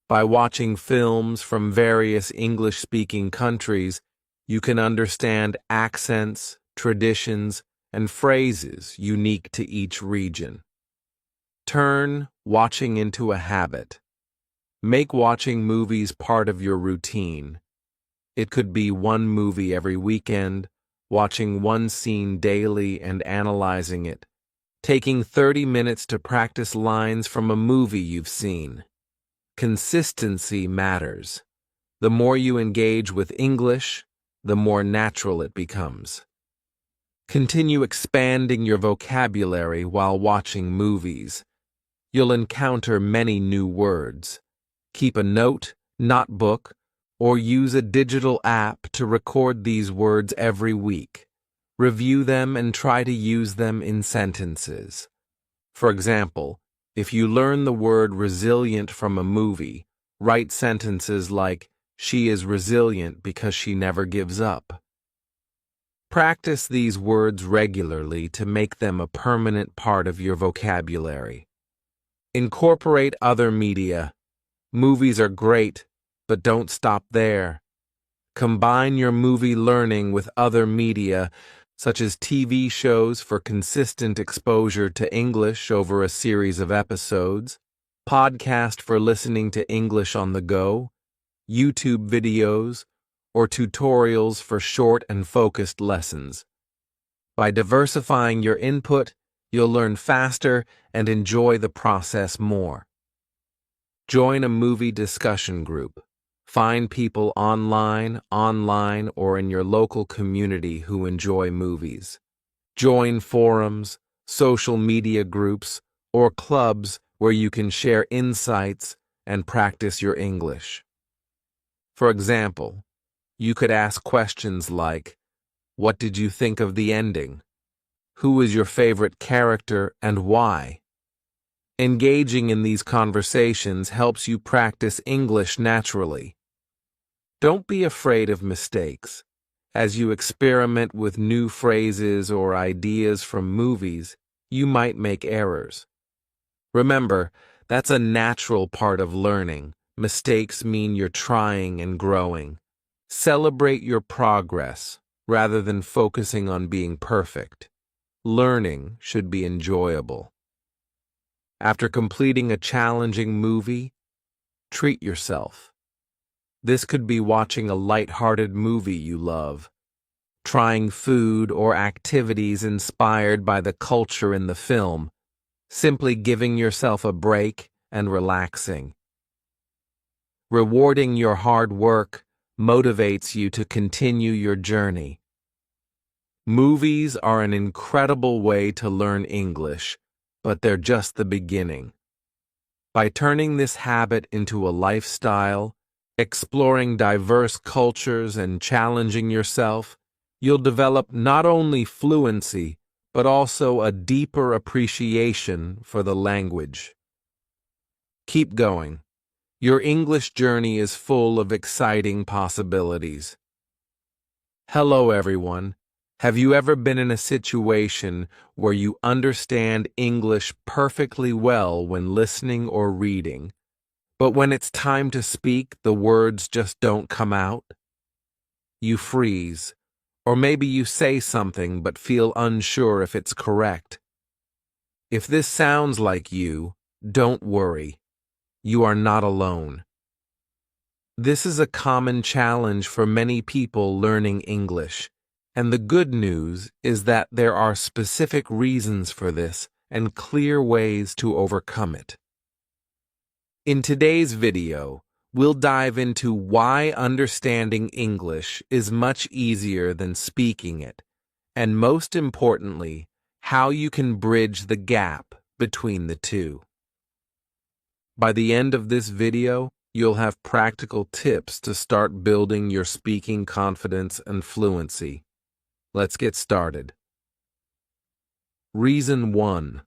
By watching films from various English-speaking countries, you can understand accents, traditions, and phrases unique to each region. Turn watching into a habit. Make watching movies part of your routine. It could be one movie every weekend, watching one scene daily and analyzing it, taking 30 minutes to practice lines from a movie you've seen. Consistency matters. The more you engage with English, the more natural it becomes. Continue expanding your vocabulary while watching movies. You'll encounter many new words. Keep a note, notebook, or use a digital app to record these words every week. Review them and try to use them in sentences. For example, if you learn the word resilient from a movie, write sentences like, "She is resilient because she never gives up." Practice these words regularly to make them a permanent part of your vocabulary. Incorporate other media. Movies are great, but don't stop there. Combine your movie learning with other media, such as TV shows for consistent exposure to English over a series of episodes, podcast for listening to English on the go, YouTube videos, or tutorials for short and focused lessons. By diversifying your input, you'll learn faster and enjoy the process more. Join a movie discussion group. Find people online, or in your local community who enjoy movies. Join forums, social media groups, or clubs where you can share insights and practice your English. For example, you could ask questions like, "What did you think of the ending? Who is your favorite character and why?" Engaging in these conversations helps you practice English naturally. Don't be afraid of mistakes. As you experiment with new phrases or ideas from movies, you might make errors. Remember, that's a natural part of learning. Mistakes mean you're trying and growing. Celebrate your progress rather than focusing on being perfect. Learning should be enjoyable. After completing a challenging movie, treat yourself. This could be watching a light-hearted movie you love. trying food or activities inspired by the culture in the film, simply giving yourself a break and relaxing. Rewarding your hard work motivates you to continue your journey. Movies are an incredible way to learn English, but they're just the beginning. By turning this habit into a lifestyle, exploring diverse cultures and challenging yourself, you'll develop not only fluency, but also a deeper appreciation for the language. Keep going. Your English journey is full of exciting possibilities. Hello, everyone. Have you ever been in a situation where you understand English perfectly well when listening or reading, but when it's time to speak, the words just don't come out? You freeze, or maybe you say something but feel unsure if it's correct. If this sounds like you, don't worry. You are not alone. This is a common challenge for many people learning English. And the good news is that there are specific reasons for this and clear ways to overcome it. In today's video, we'll dive into why understanding English is much easier than speaking it, and most importantly, how you can bridge the gap between the two. By the end of this video, you'll have practical tips to start building your speaking confidence and fluency. Let's get started. Reason 1.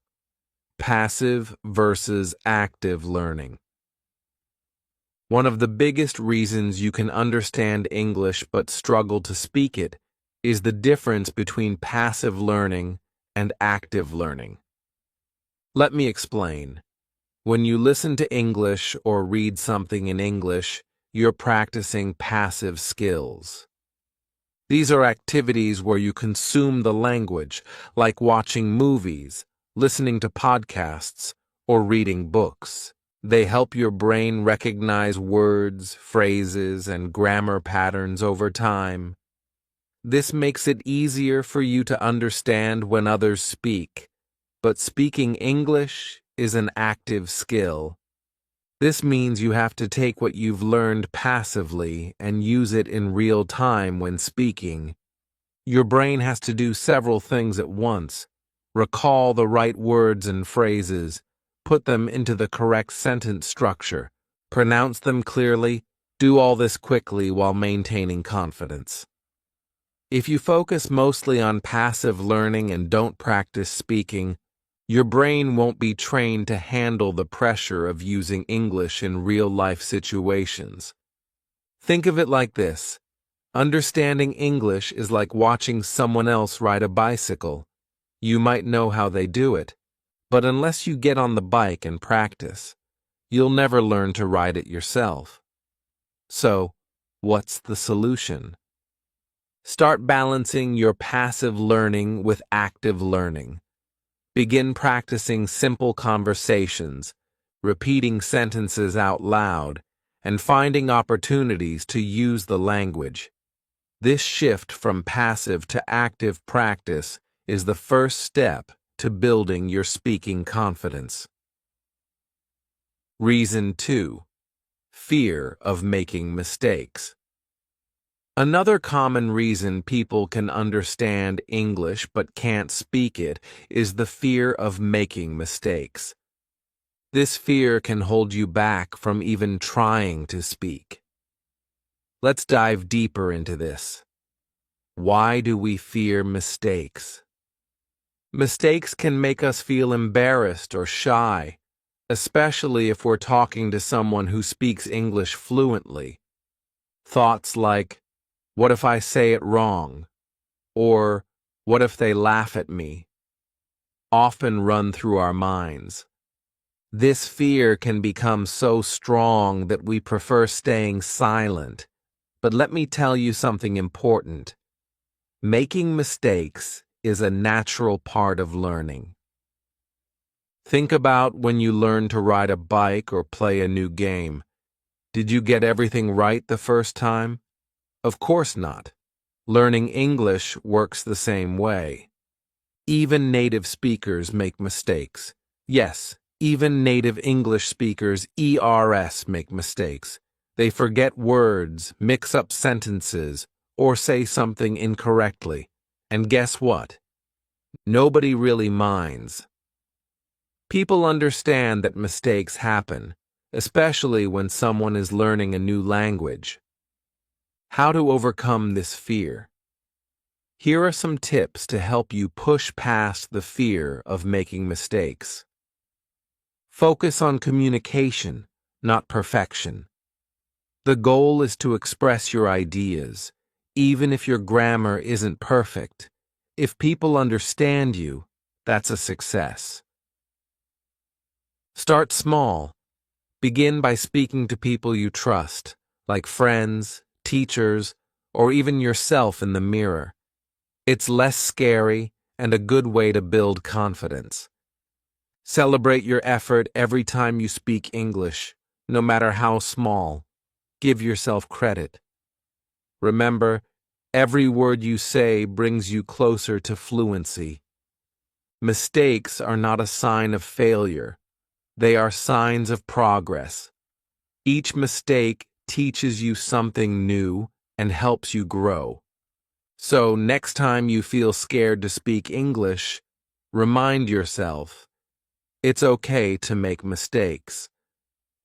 Passive versus active learning. One of the biggest reasons you can understand English but struggle to speak it is the difference between passive learning and active learning. Let me explain. When you listen to English or read something in English, you're practicing passive skills. These are activities where you consume the language, like watching movies, listening to podcasts, or reading books. They help your brain recognize words, phrases, and grammar patterns over time. This makes it easier for you to understand when others speak, but speaking English is an active skill. This means you have to take what you've learned passively and use it in real time when speaking. Your brain has to do several things at once: recall the right words and phrases, put them into the correct sentence structure, pronounce them clearly, do all this quickly while maintaining confidence. If you focus mostly on passive learning and don't practice speaking, your brain won't be trained to handle the pressure of using English in real-life situations. Think of it like this. Understanding English is like watching someone else ride a bicycle. You might know how they do it, but unless you get on the bike and practice, you'll never learn to ride it yourself. So, what's the solution? Start balancing your passive learning with active learning. Begin practicing simple conversations, repeating sentences out loud, and finding opportunities to use the language. This shift from passive to active practice is the first step to building your speaking confidence. Reason 2. Fear of making mistakes. Another common reason people can understand English but can't speak it is the fear of making mistakes. This fear can hold you back from even trying to speak. Let's dive deeper into this. Why do we fear mistakes? Mistakes can make us feel embarrassed or shy, especially if we're talking to someone who speaks English fluently. Thoughts like, "What if I say it wrong?" or "What if they laugh at me?" often run through our minds. This fear can become so strong that we prefer staying silent. But let me tell you something important. Making mistakes is a natural part of learning. Think about when you learned to ride a bike or play a new game. Did you get everything right the first time? Of course not. Learning English works the same way. Even native speakers make mistakes. Yes, even native English speakers, ERS, make mistakes. They forget words, mix up sentences, or say something incorrectly. And guess what? Nobody really minds. People understand that mistakes happen, especially when someone is learning a new language. How to overcome this fear? Here are some tips to help you push past the fear of making mistakes. Focus on communication, not perfection. The goal is to express your ideas, even if your grammar isn't perfect. If people understand you, that's a success. Start small. Begin by speaking to people you trust, like friends, teachers, or even yourself in the mirror. It's less scary and a good way to build confidence. Celebrate your effort every time you speak English, no matter how small. Give yourself credit. Remember, every word you say brings you closer to fluency. Mistakes are not a sign of failure. They are signs of progress. Each mistake teaches you something new and helps you grow. So next time you feel scared to speak English, remind yourself, it's okay to make mistakes.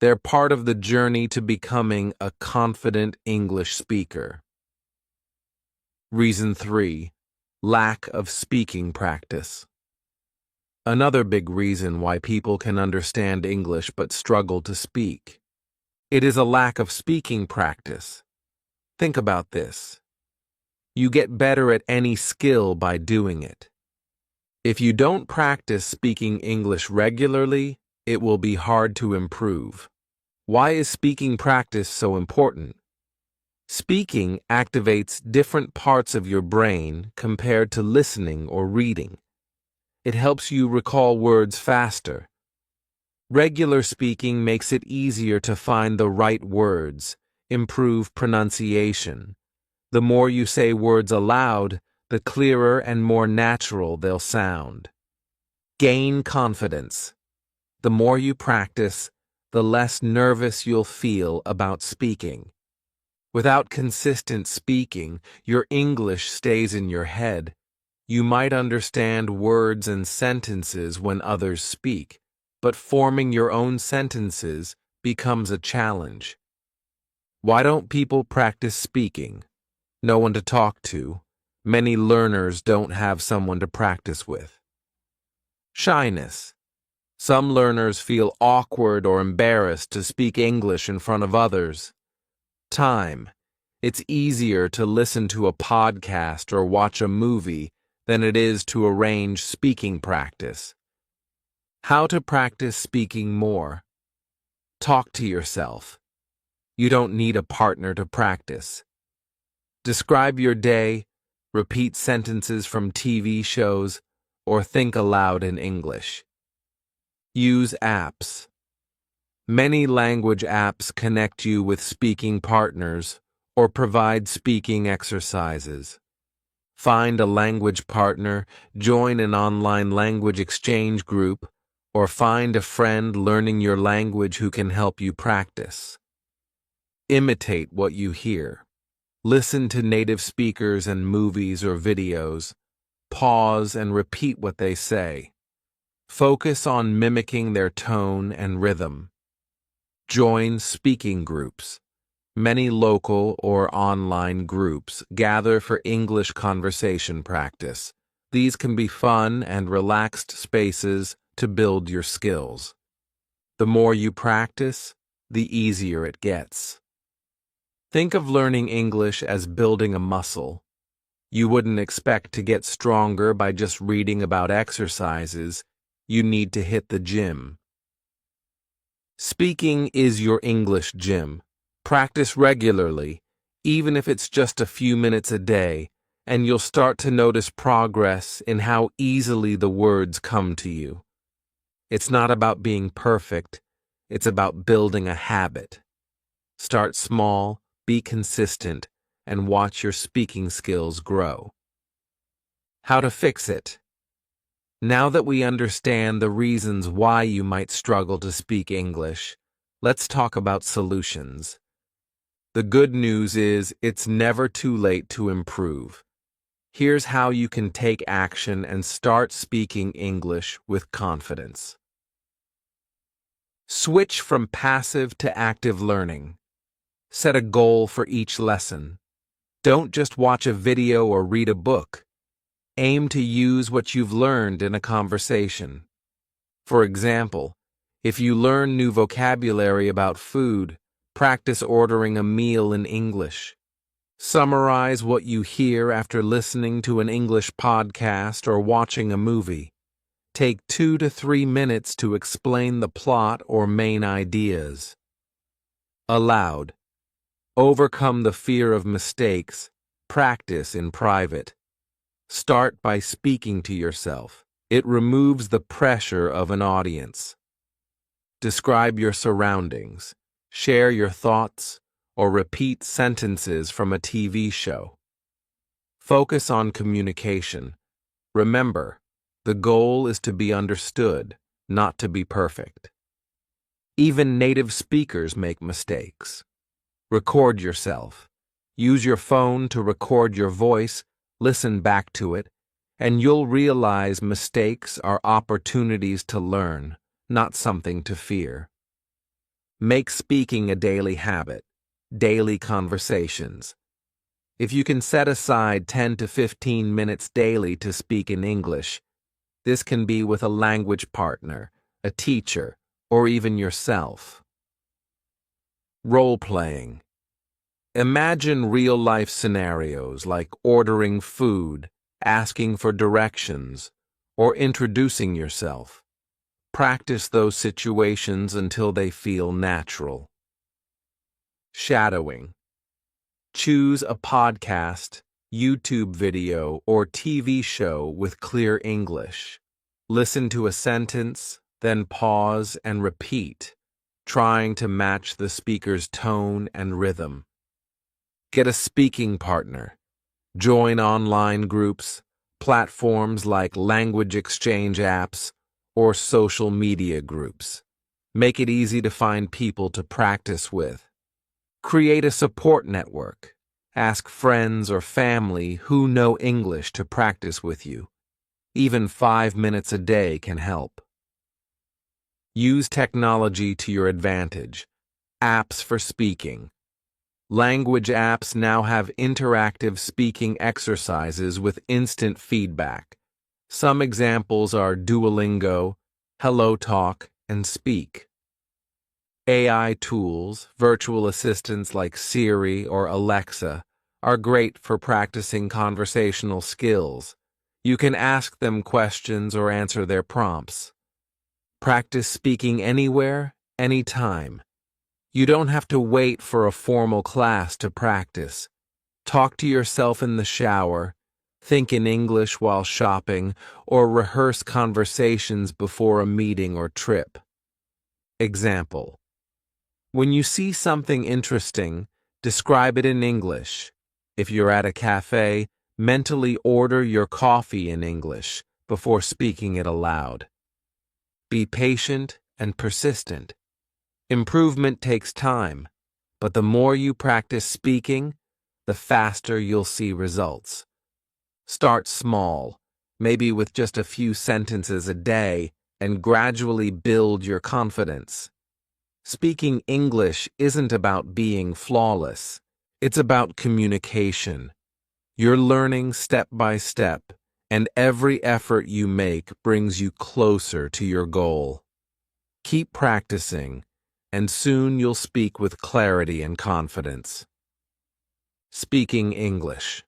They're part of the journey to becoming a confident English speaker. Reason 3. Lack of speaking practice. Another big reason why people can understand English but struggle to speak. It is a lack of speaking practice. Think about this. You get better at any skill by doing it. If you don't practice speaking English regularly, it will be hard to improve. Why is speaking practice so important? Speaking activates different parts of your brain compared to listening or reading. It helps you recall words faster. Regular speaking makes it easier to find the right words, improve pronunciation. The more you say words aloud, the clearer and more natural they'll sound. Gain confidence. The more you practice, the less nervous you'll feel about speaking. Without consistent speaking, your English stays in your head. You might understand words and sentences when others speak, but forming your own sentences becomes a challenge. Why don't people practice speaking? No one to talk to. Many learners don't have someone to practice with. Shyness. Some learners feel awkward or embarrassed to speak English in front of others. Time. It's easier to listen to a podcast or watch a movie than it is to arrange speaking practice. How to practice speaking more. Talk to yourself. You don't need a partner to practice. Describe your day, repeat sentences from TV shows, or think aloud in English. Use apps. Many language apps connect you with speaking partners or provide speaking exercises. Find a language partner, join an online language exchange group, or find a friend learning your language who can help you practice. Imitate what you hear. Listen to native speakers and movies or videos. Pause and repeat what they say. Focus on mimicking their tone and rhythm. Join speaking groups. Many local or online groups gather for English conversation practice. These can be fun and relaxed spaces to build your skills. The more you practice, the easier it gets. Think of learning English as building a muscle. You wouldn't expect to get stronger by just reading about exercises. You need to hit the gym. Speaking is your English gym. Practice regularly, even if it's just a few minutes a day, and you'll start to notice progress in how easily the words come to you. It's not about being perfect, it's about building a habit. Start small, be consistent, and watch your speaking skills grow. How to fix it. Now that we understand the reasons why you might struggle to speak English, let's talk about solutions. The good news is it's never too late to improve. Here's how you can take action and start speaking English with confidence. Switch from passive to active learning. Set a goal for each lesson. Don't just watch a video or read a book. Aim to use what you've learned in a conversation. For example, if you learn new vocabulary about food, practice ordering a meal in English. Summarize what you hear after listening to an English podcast or watching a movie. Take 2 to 3 minutes to explain the plot or main ideas. Aloud. Overcome the fear of mistakes. Practice in private. Start by speaking to yourself. It removes the pressure of an audience. Describe your surroundings. Share your thoughts, or repeat sentences from a TV show. Focus on communication. Remember, the goal is to be understood, not to be perfect. Even native speakers make mistakes. Record yourself. Use your phone to record your voice, listen back to it, and you'll realize mistakes are opportunities to learn, not something to fear. Make speaking a daily habit, daily conversations. If you can set aside 10 to 15 minutes daily to speak in English, this can be with a language partner, a teacher, or even yourself. Role-playing. Imagine real-life scenarios like ordering food, asking for directions, or introducing yourself. Practice those situations until they feel natural. Shadowing. Choose a podcast, YouTube video, or TV show with clear English. Listen to a sentence, then pause and repeat, trying to match the speaker's tone and rhythm. Get a speaking partner. Join online groups, platforms like language exchange apps, or social media groups. Make it easy to find people to practice with. Create a support network. Ask friends or family who know English to practice with you. Even 5 minutes a day can help. Use technology to your advantage. Apps for speaking. Language apps now have interactive speaking exercises with instant feedback. Some examples are Duolingo, HelloTalk, and Speak. AI tools, virtual assistants like Siri or Alexa, are great for practicing conversational skills. You can ask them questions or answer their prompts. Practice speaking anywhere, anytime. You don't have to wait for a formal class to practice. Talk to yourself in the shower, think in English while shopping, or rehearse conversations before a meeting or trip. Example. When you see something interesting, describe it in English. If you're at a cafe, mentally order your coffee in English before speaking it aloud. Be patient and persistent. Improvement takes time, but the more you practice speaking, the faster you'll see results. Start small, maybe with just a few sentences a day, and gradually build your confidence. Speaking English isn't about being flawless. It's about communication. You're learning step by step, and every effort you make brings you closer to your goal. Keep practicing, and soon you'll speak with clarity and confidence. Speaking English.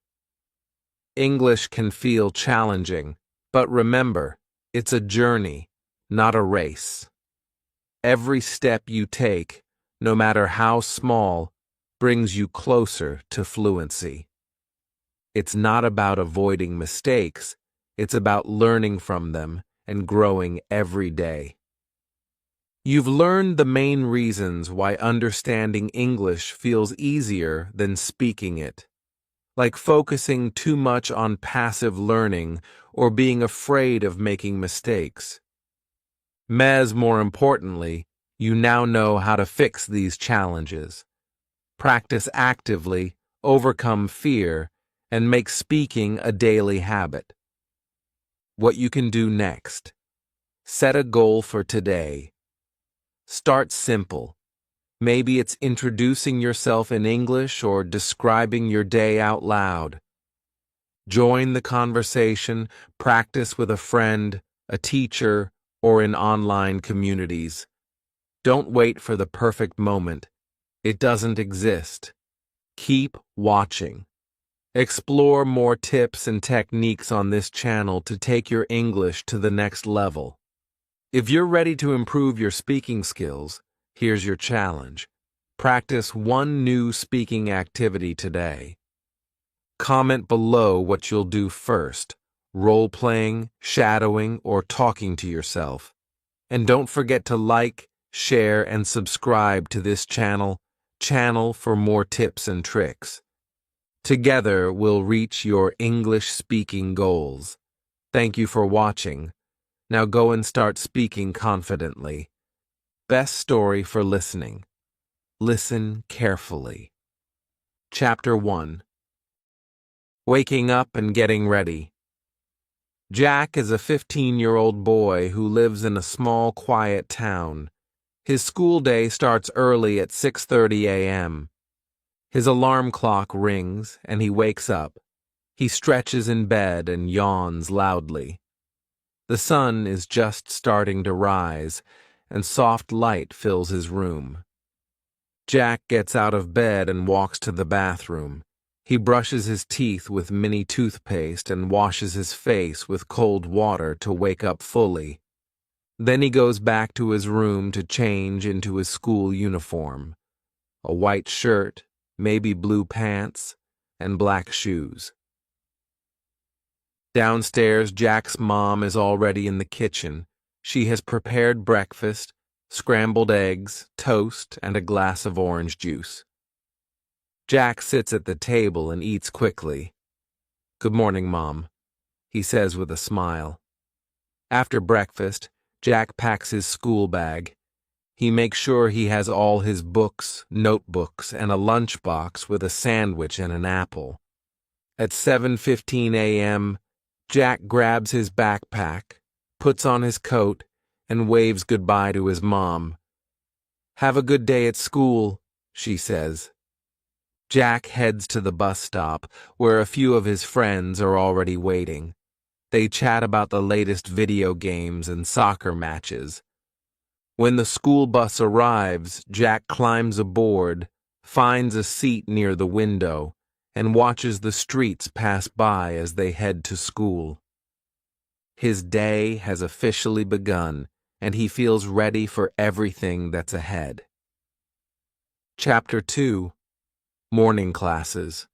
English can feel challenging, but remember, it's a journey, not a race. Every step you take, no matter how small, brings you closer to fluency. It's not about avoiding mistakes, it's about learning from them and growing every day. You've learned the main reasons why understanding English feels easier than speaking it. like focusing too much on passive learning or being afraid of making mistakes. More importantly, you now know how to fix these challenges. Practice actively, overcome fear, and make speaking a daily habit. What you can do next. Set a goal for today. Start simple. Maybe it's introducing yourself in English or describing your day out loud. Join the conversation, practice with a friend, a teacher, or in online communities. Don't wait for the perfect moment. It doesn't exist. Keep watching. Explore more tips and techniques on this channel to take your English to the next level. If you're ready to improve your speaking skills, here's your challenge. Practice one new speaking activity today. Comment below what you'll do first, role-playing, shadowing, or talking to yourself. And don't forget to like, share, and subscribe to this channel for more tips and tricks. Together, we'll reach your English speaking goals. Thank you for watching. Now go and start speaking confidently. Best story for listening. Listen carefully. Chapter 1. Waking up and getting ready. Jack is a 15-year-old boy who lives in a small, quiet town. His school day starts early at 6:30 a.m. His alarm clock rings and he wakes up. He stretches in bed and yawns loudly. The sun is just starting to rise, and soft light fills his room. Jack gets out of bed and walks to the bathroom. He brushes his teeth with mini toothpaste and washes his face with cold water to wake up fully. Then he goes back to his room to change into his school uniform. A white shirt, maybe blue pants, and black shoes. Downstairs, Jack's mom is already in the kitchen. She has prepared breakfast, scrambled eggs, toast, and a glass of orange juice. Jack sits at the table and eats quickly. "Good morning, Mom," he says with a smile. After breakfast, Jack packs his school bag. He makes sure he has all his books, notebooks, and a lunchbox with a sandwich and an apple. At 7:15 a.m., Jack grabs his backpack, puts on his coat, and waves goodbye to his mom. "Have a good day at school," she says. Jack heads to the bus stop, where a few of his friends are already waiting. They chat about the latest video games and soccer matches. When the school bus arrives, Jack climbs aboard, finds a seat near the window, and watches the streets pass by as they head to school. His day has officially begun, and he feels ready for everything that's ahead. Chapter 2. Morning Classes.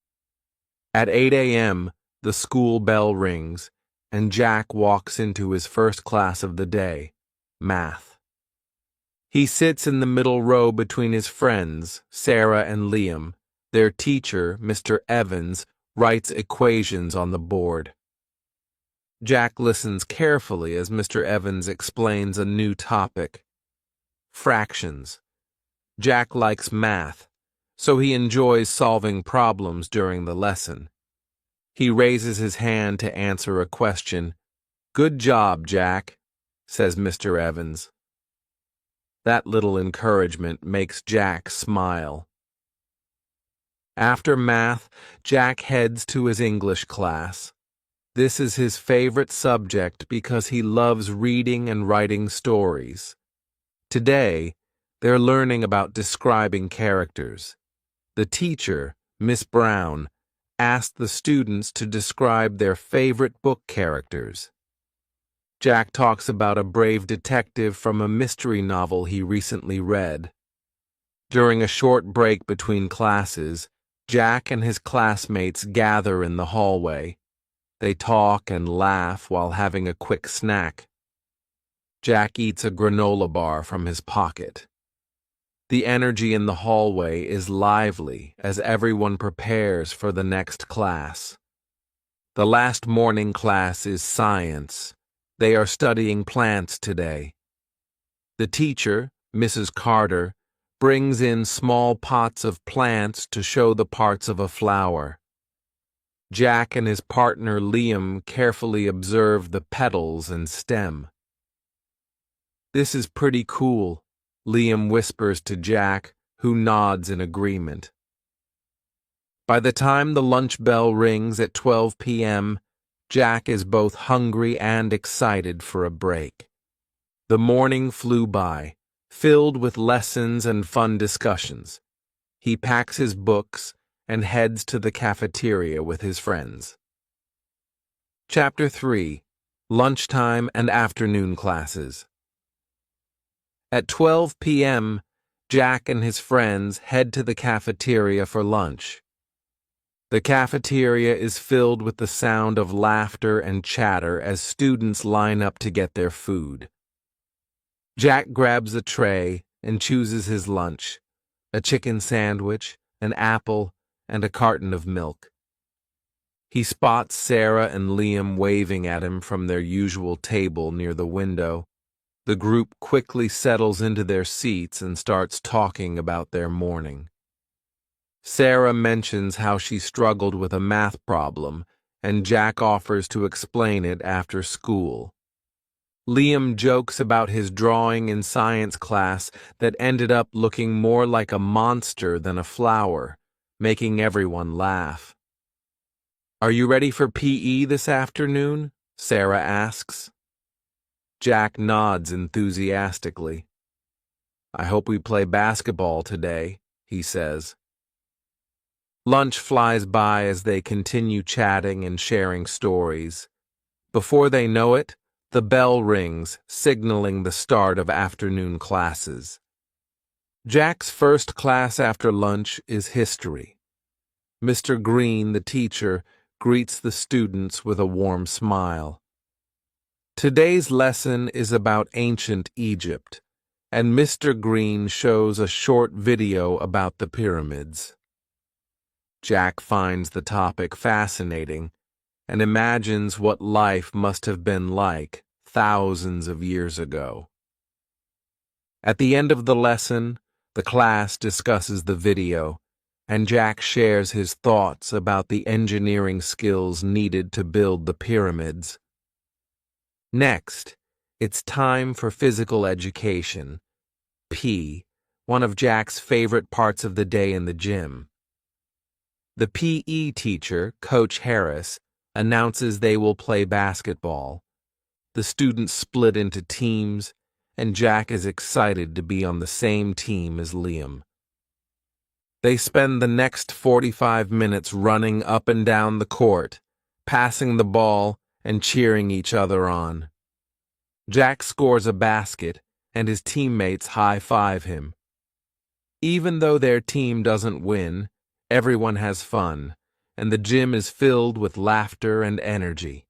At 8 a.m., the school bell rings, and Jack walks into his first class of the day, math. He sits in the middle row between his friends, Sarah and Liam. Their teacher, Mr. Evans, writes equations on the board. Jack listens carefully as Mr. Evans explains a new topic. Fractions. Jack likes math, so he enjoys solving problems during the lesson. He raises his hand to answer a question. "Good job, Jack," says Mr. Evans. That little encouragement makes Jack smile. After math, Jack heads to his English class. This is his favorite subject because he loves reading and writing stories. Today, they're learning about describing characters. The teacher, Miss Brown, asked the students to describe their favorite book characters. Jack talks about a brave detective from a mystery novel he recently read. During a short break between classes, Jack and his classmates gather in the hallway. They talk and laugh while having a quick snack. Jack eats a granola bar from his pocket. The energy in the hallway is lively as everyone prepares for the next class. The last morning class is science. They are studying plants today. The teacher, Mrs. Carter, brings in small pots of plants to show the parts of a flower. Jack and his partner Liam carefully observe the petals and stem. "This is pretty cool," Liam whispers to Jack, who nods in agreement. By the time the lunch bell rings at 12 p.m., Jack is both hungry and excited for a break. The morning flew by, filled with lessons and fun discussions. He packs his books and heads to the cafeteria with his friends. Chapter 3: Lunchtime and Afternoon Classes. At 12 p.m., Jack and his friends head to the cafeteria for lunch. The cafeteria is filled with the sound of laughter and chatter as students line up to get their food. Jack grabs a tray and chooses his lunch: a chicken sandwich, an apple, and a carton of milk. He spots Sarah and Liam waving at him from their usual table near the window. The group quickly settles into their seats and starts talking about their morning. Sarah mentions how she struggled with a math problem, and Jack offers to explain it after school. Liam jokes about his drawing in science class that ended up looking more like a monster than a flower, making everyone laugh. "Are you ready for PE this afternoon?" Sarah asks. Jack nods enthusiastically. "I hope we play basketball today," he says. Lunch flies by as they continue chatting and sharing stories. Before they know it, the bell rings, signaling the start of afternoon classes. Jack's first class after lunch is history. Mr. Green, the teacher, greets the students with a warm smile. Today's lesson is about ancient Egypt, and Mr. Green shows a short video about the pyramids. Jack finds the topic fascinating and imagines what life must have been like thousands of years ago. At the end of the lesson, the class discusses the video, and Jack shares his thoughts about the engineering skills needed to build the pyramids. Next, it's time for physical education, P, one of Jack's favorite parts of the day in the gym. The PE teacher, Coach Harris, announces they will play basketball. The students split into teams, and Jack is excited to be on the same team as Liam. They spend the next 45 minutes running up and down the court, passing the ball and cheering each other on. Jack scores a basket, and his teammates high-five him. Even though their team doesn't win, everyone has fun, and the gym is filled with laughter and energy.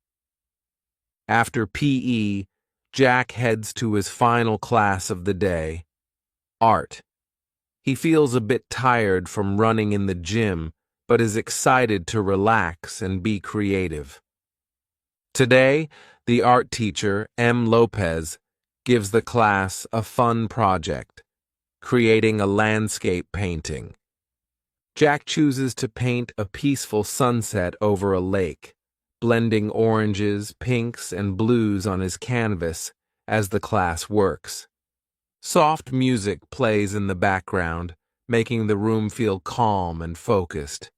After PE, Jack heads to his final class of the day, art. He feels a bit tired from running in the gym, but is excited to relax and be creative. Today, the art teacher, M. Lopez, gives the class a fun project, creating a landscape painting. Jack chooses to paint a peaceful sunset over a lake, blending oranges, pinks, and blues on his canvas as the class works. Soft music plays in the background, making the room feel calm and focused.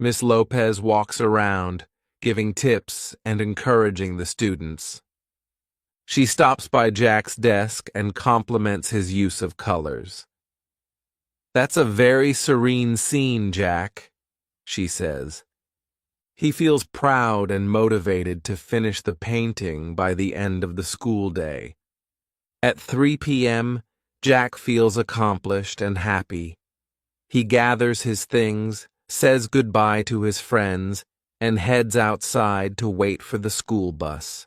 Miss Lopez walks around, giving tips and encouraging the students. She stops by Jack's desk and compliments his use of colors. "That's a very serene scene, Jack," she says. He feels proud and motivated to finish the painting by the end of the school day. At 3 p.m., Jack feels accomplished and happy. He gathers his things, says goodbye to his friends, and heads outside to wait for the school bus.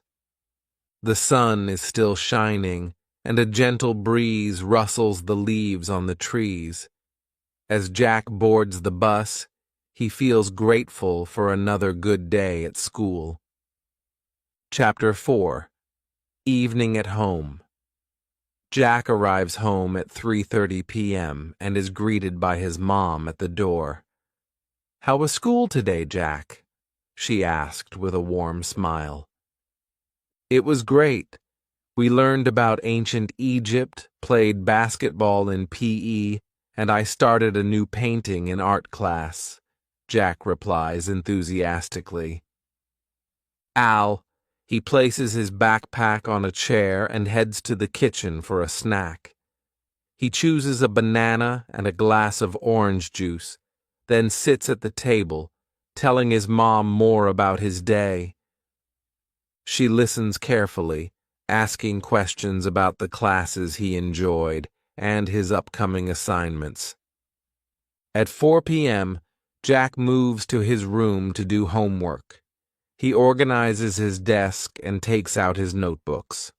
The sun is still shining, and a gentle breeze rustles the leaves on the trees. As Jack boards the bus, he feels grateful for another good day at school. Chapter 4. Evening at Home. Jack arrives home at 3:30 p.m. and is greeted by his mom at the door. "How was school today, Jack?" she asked with a warm smile. "It was great. We learned about ancient Egypt, played basketball in PE, and I started a new painting in art class," Jack replies enthusiastically. He places his backpack on a chair and heads to the kitchen for a snack. He chooses a banana and a glass of orange juice, then sits at the table, telling his mom more about his day. She listens carefully, asking questions about the classes he enjoyed and his upcoming assignments. At 4 p.m., Jack moves to his room to do homework. He organizes his desk and takes out his notebooks.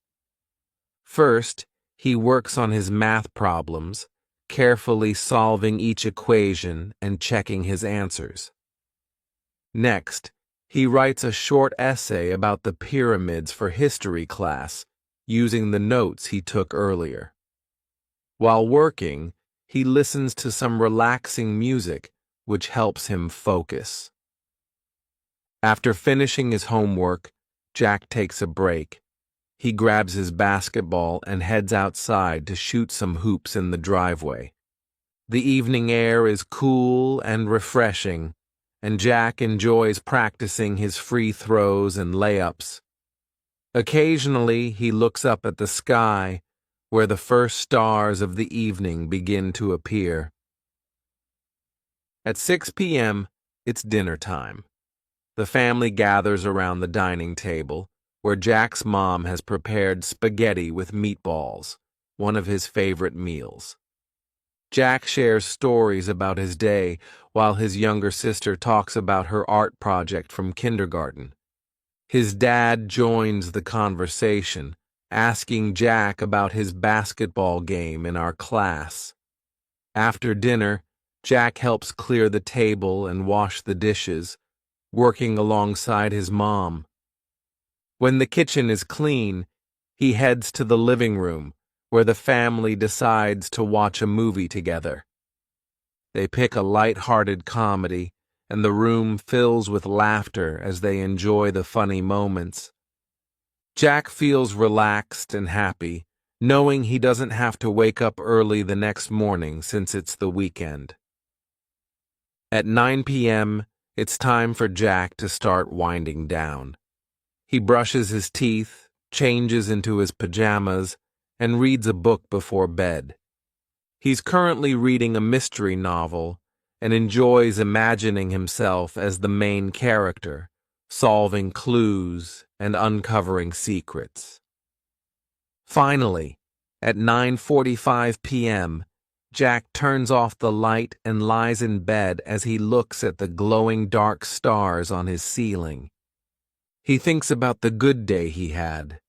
First, he works on his math problems, carefully solving each equation and checking his answers. Next, he writes a short essay about the pyramids for history class, using the notes he took earlier. While working, he listens to some relaxing music, which helps him focus. After finishing his homework, Jack takes a break. He grabs his basketball and heads outside to shoot some hoops in the driveway. The evening air is cool and refreshing, and Jack enjoys practicing his free throws and layups. Occasionally, he looks up at the sky, where the first stars of the evening begin to appear. At 6 p.m., it's dinner time. The family gathers around the dining table, where Jack's mom has prepared spaghetti with meatballs, one of his favorite meals. Jack shares stories about his day, while his younger sister talks about her art project from kindergarten. His dad joins the conversation, asking Jack about his basketball game in our class. After dinner, Jack helps clear the table and wash the dishes, working alongside his mom. When the kitchen is clean, he heads to the living room, where the family decides to watch a movie together. They pick a light-hearted comedy, and the room fills with laughter as they enjoy the funny moments. Jack feels relaxed and happy, knowing he doesn't have to wake up early the next morning since it's the weekend. At 9 p.m., it's time for Jack to start winding down. He brushes his teeth, changes into his pajamas, and reads a book before bed. He's currently reading a mystery novel and enjoys imagining himself as the main character, solving clues and uncovering secrets. Finally, at 9:45 p.m., Jack turns off the light and lies in bed as he looks at the glowing dark stars on his ceiling. He thinks about the good day he had.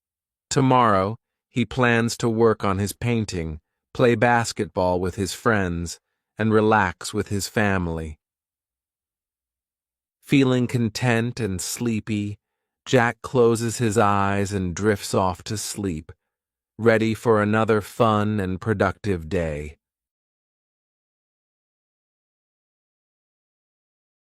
Tomorrow, he plans to work on his painting, play basketball with his friends, and relax with his family. Feeling content and sleepy, Jack closes his eyes and drifts off to sleep, ready for another fun and productive day.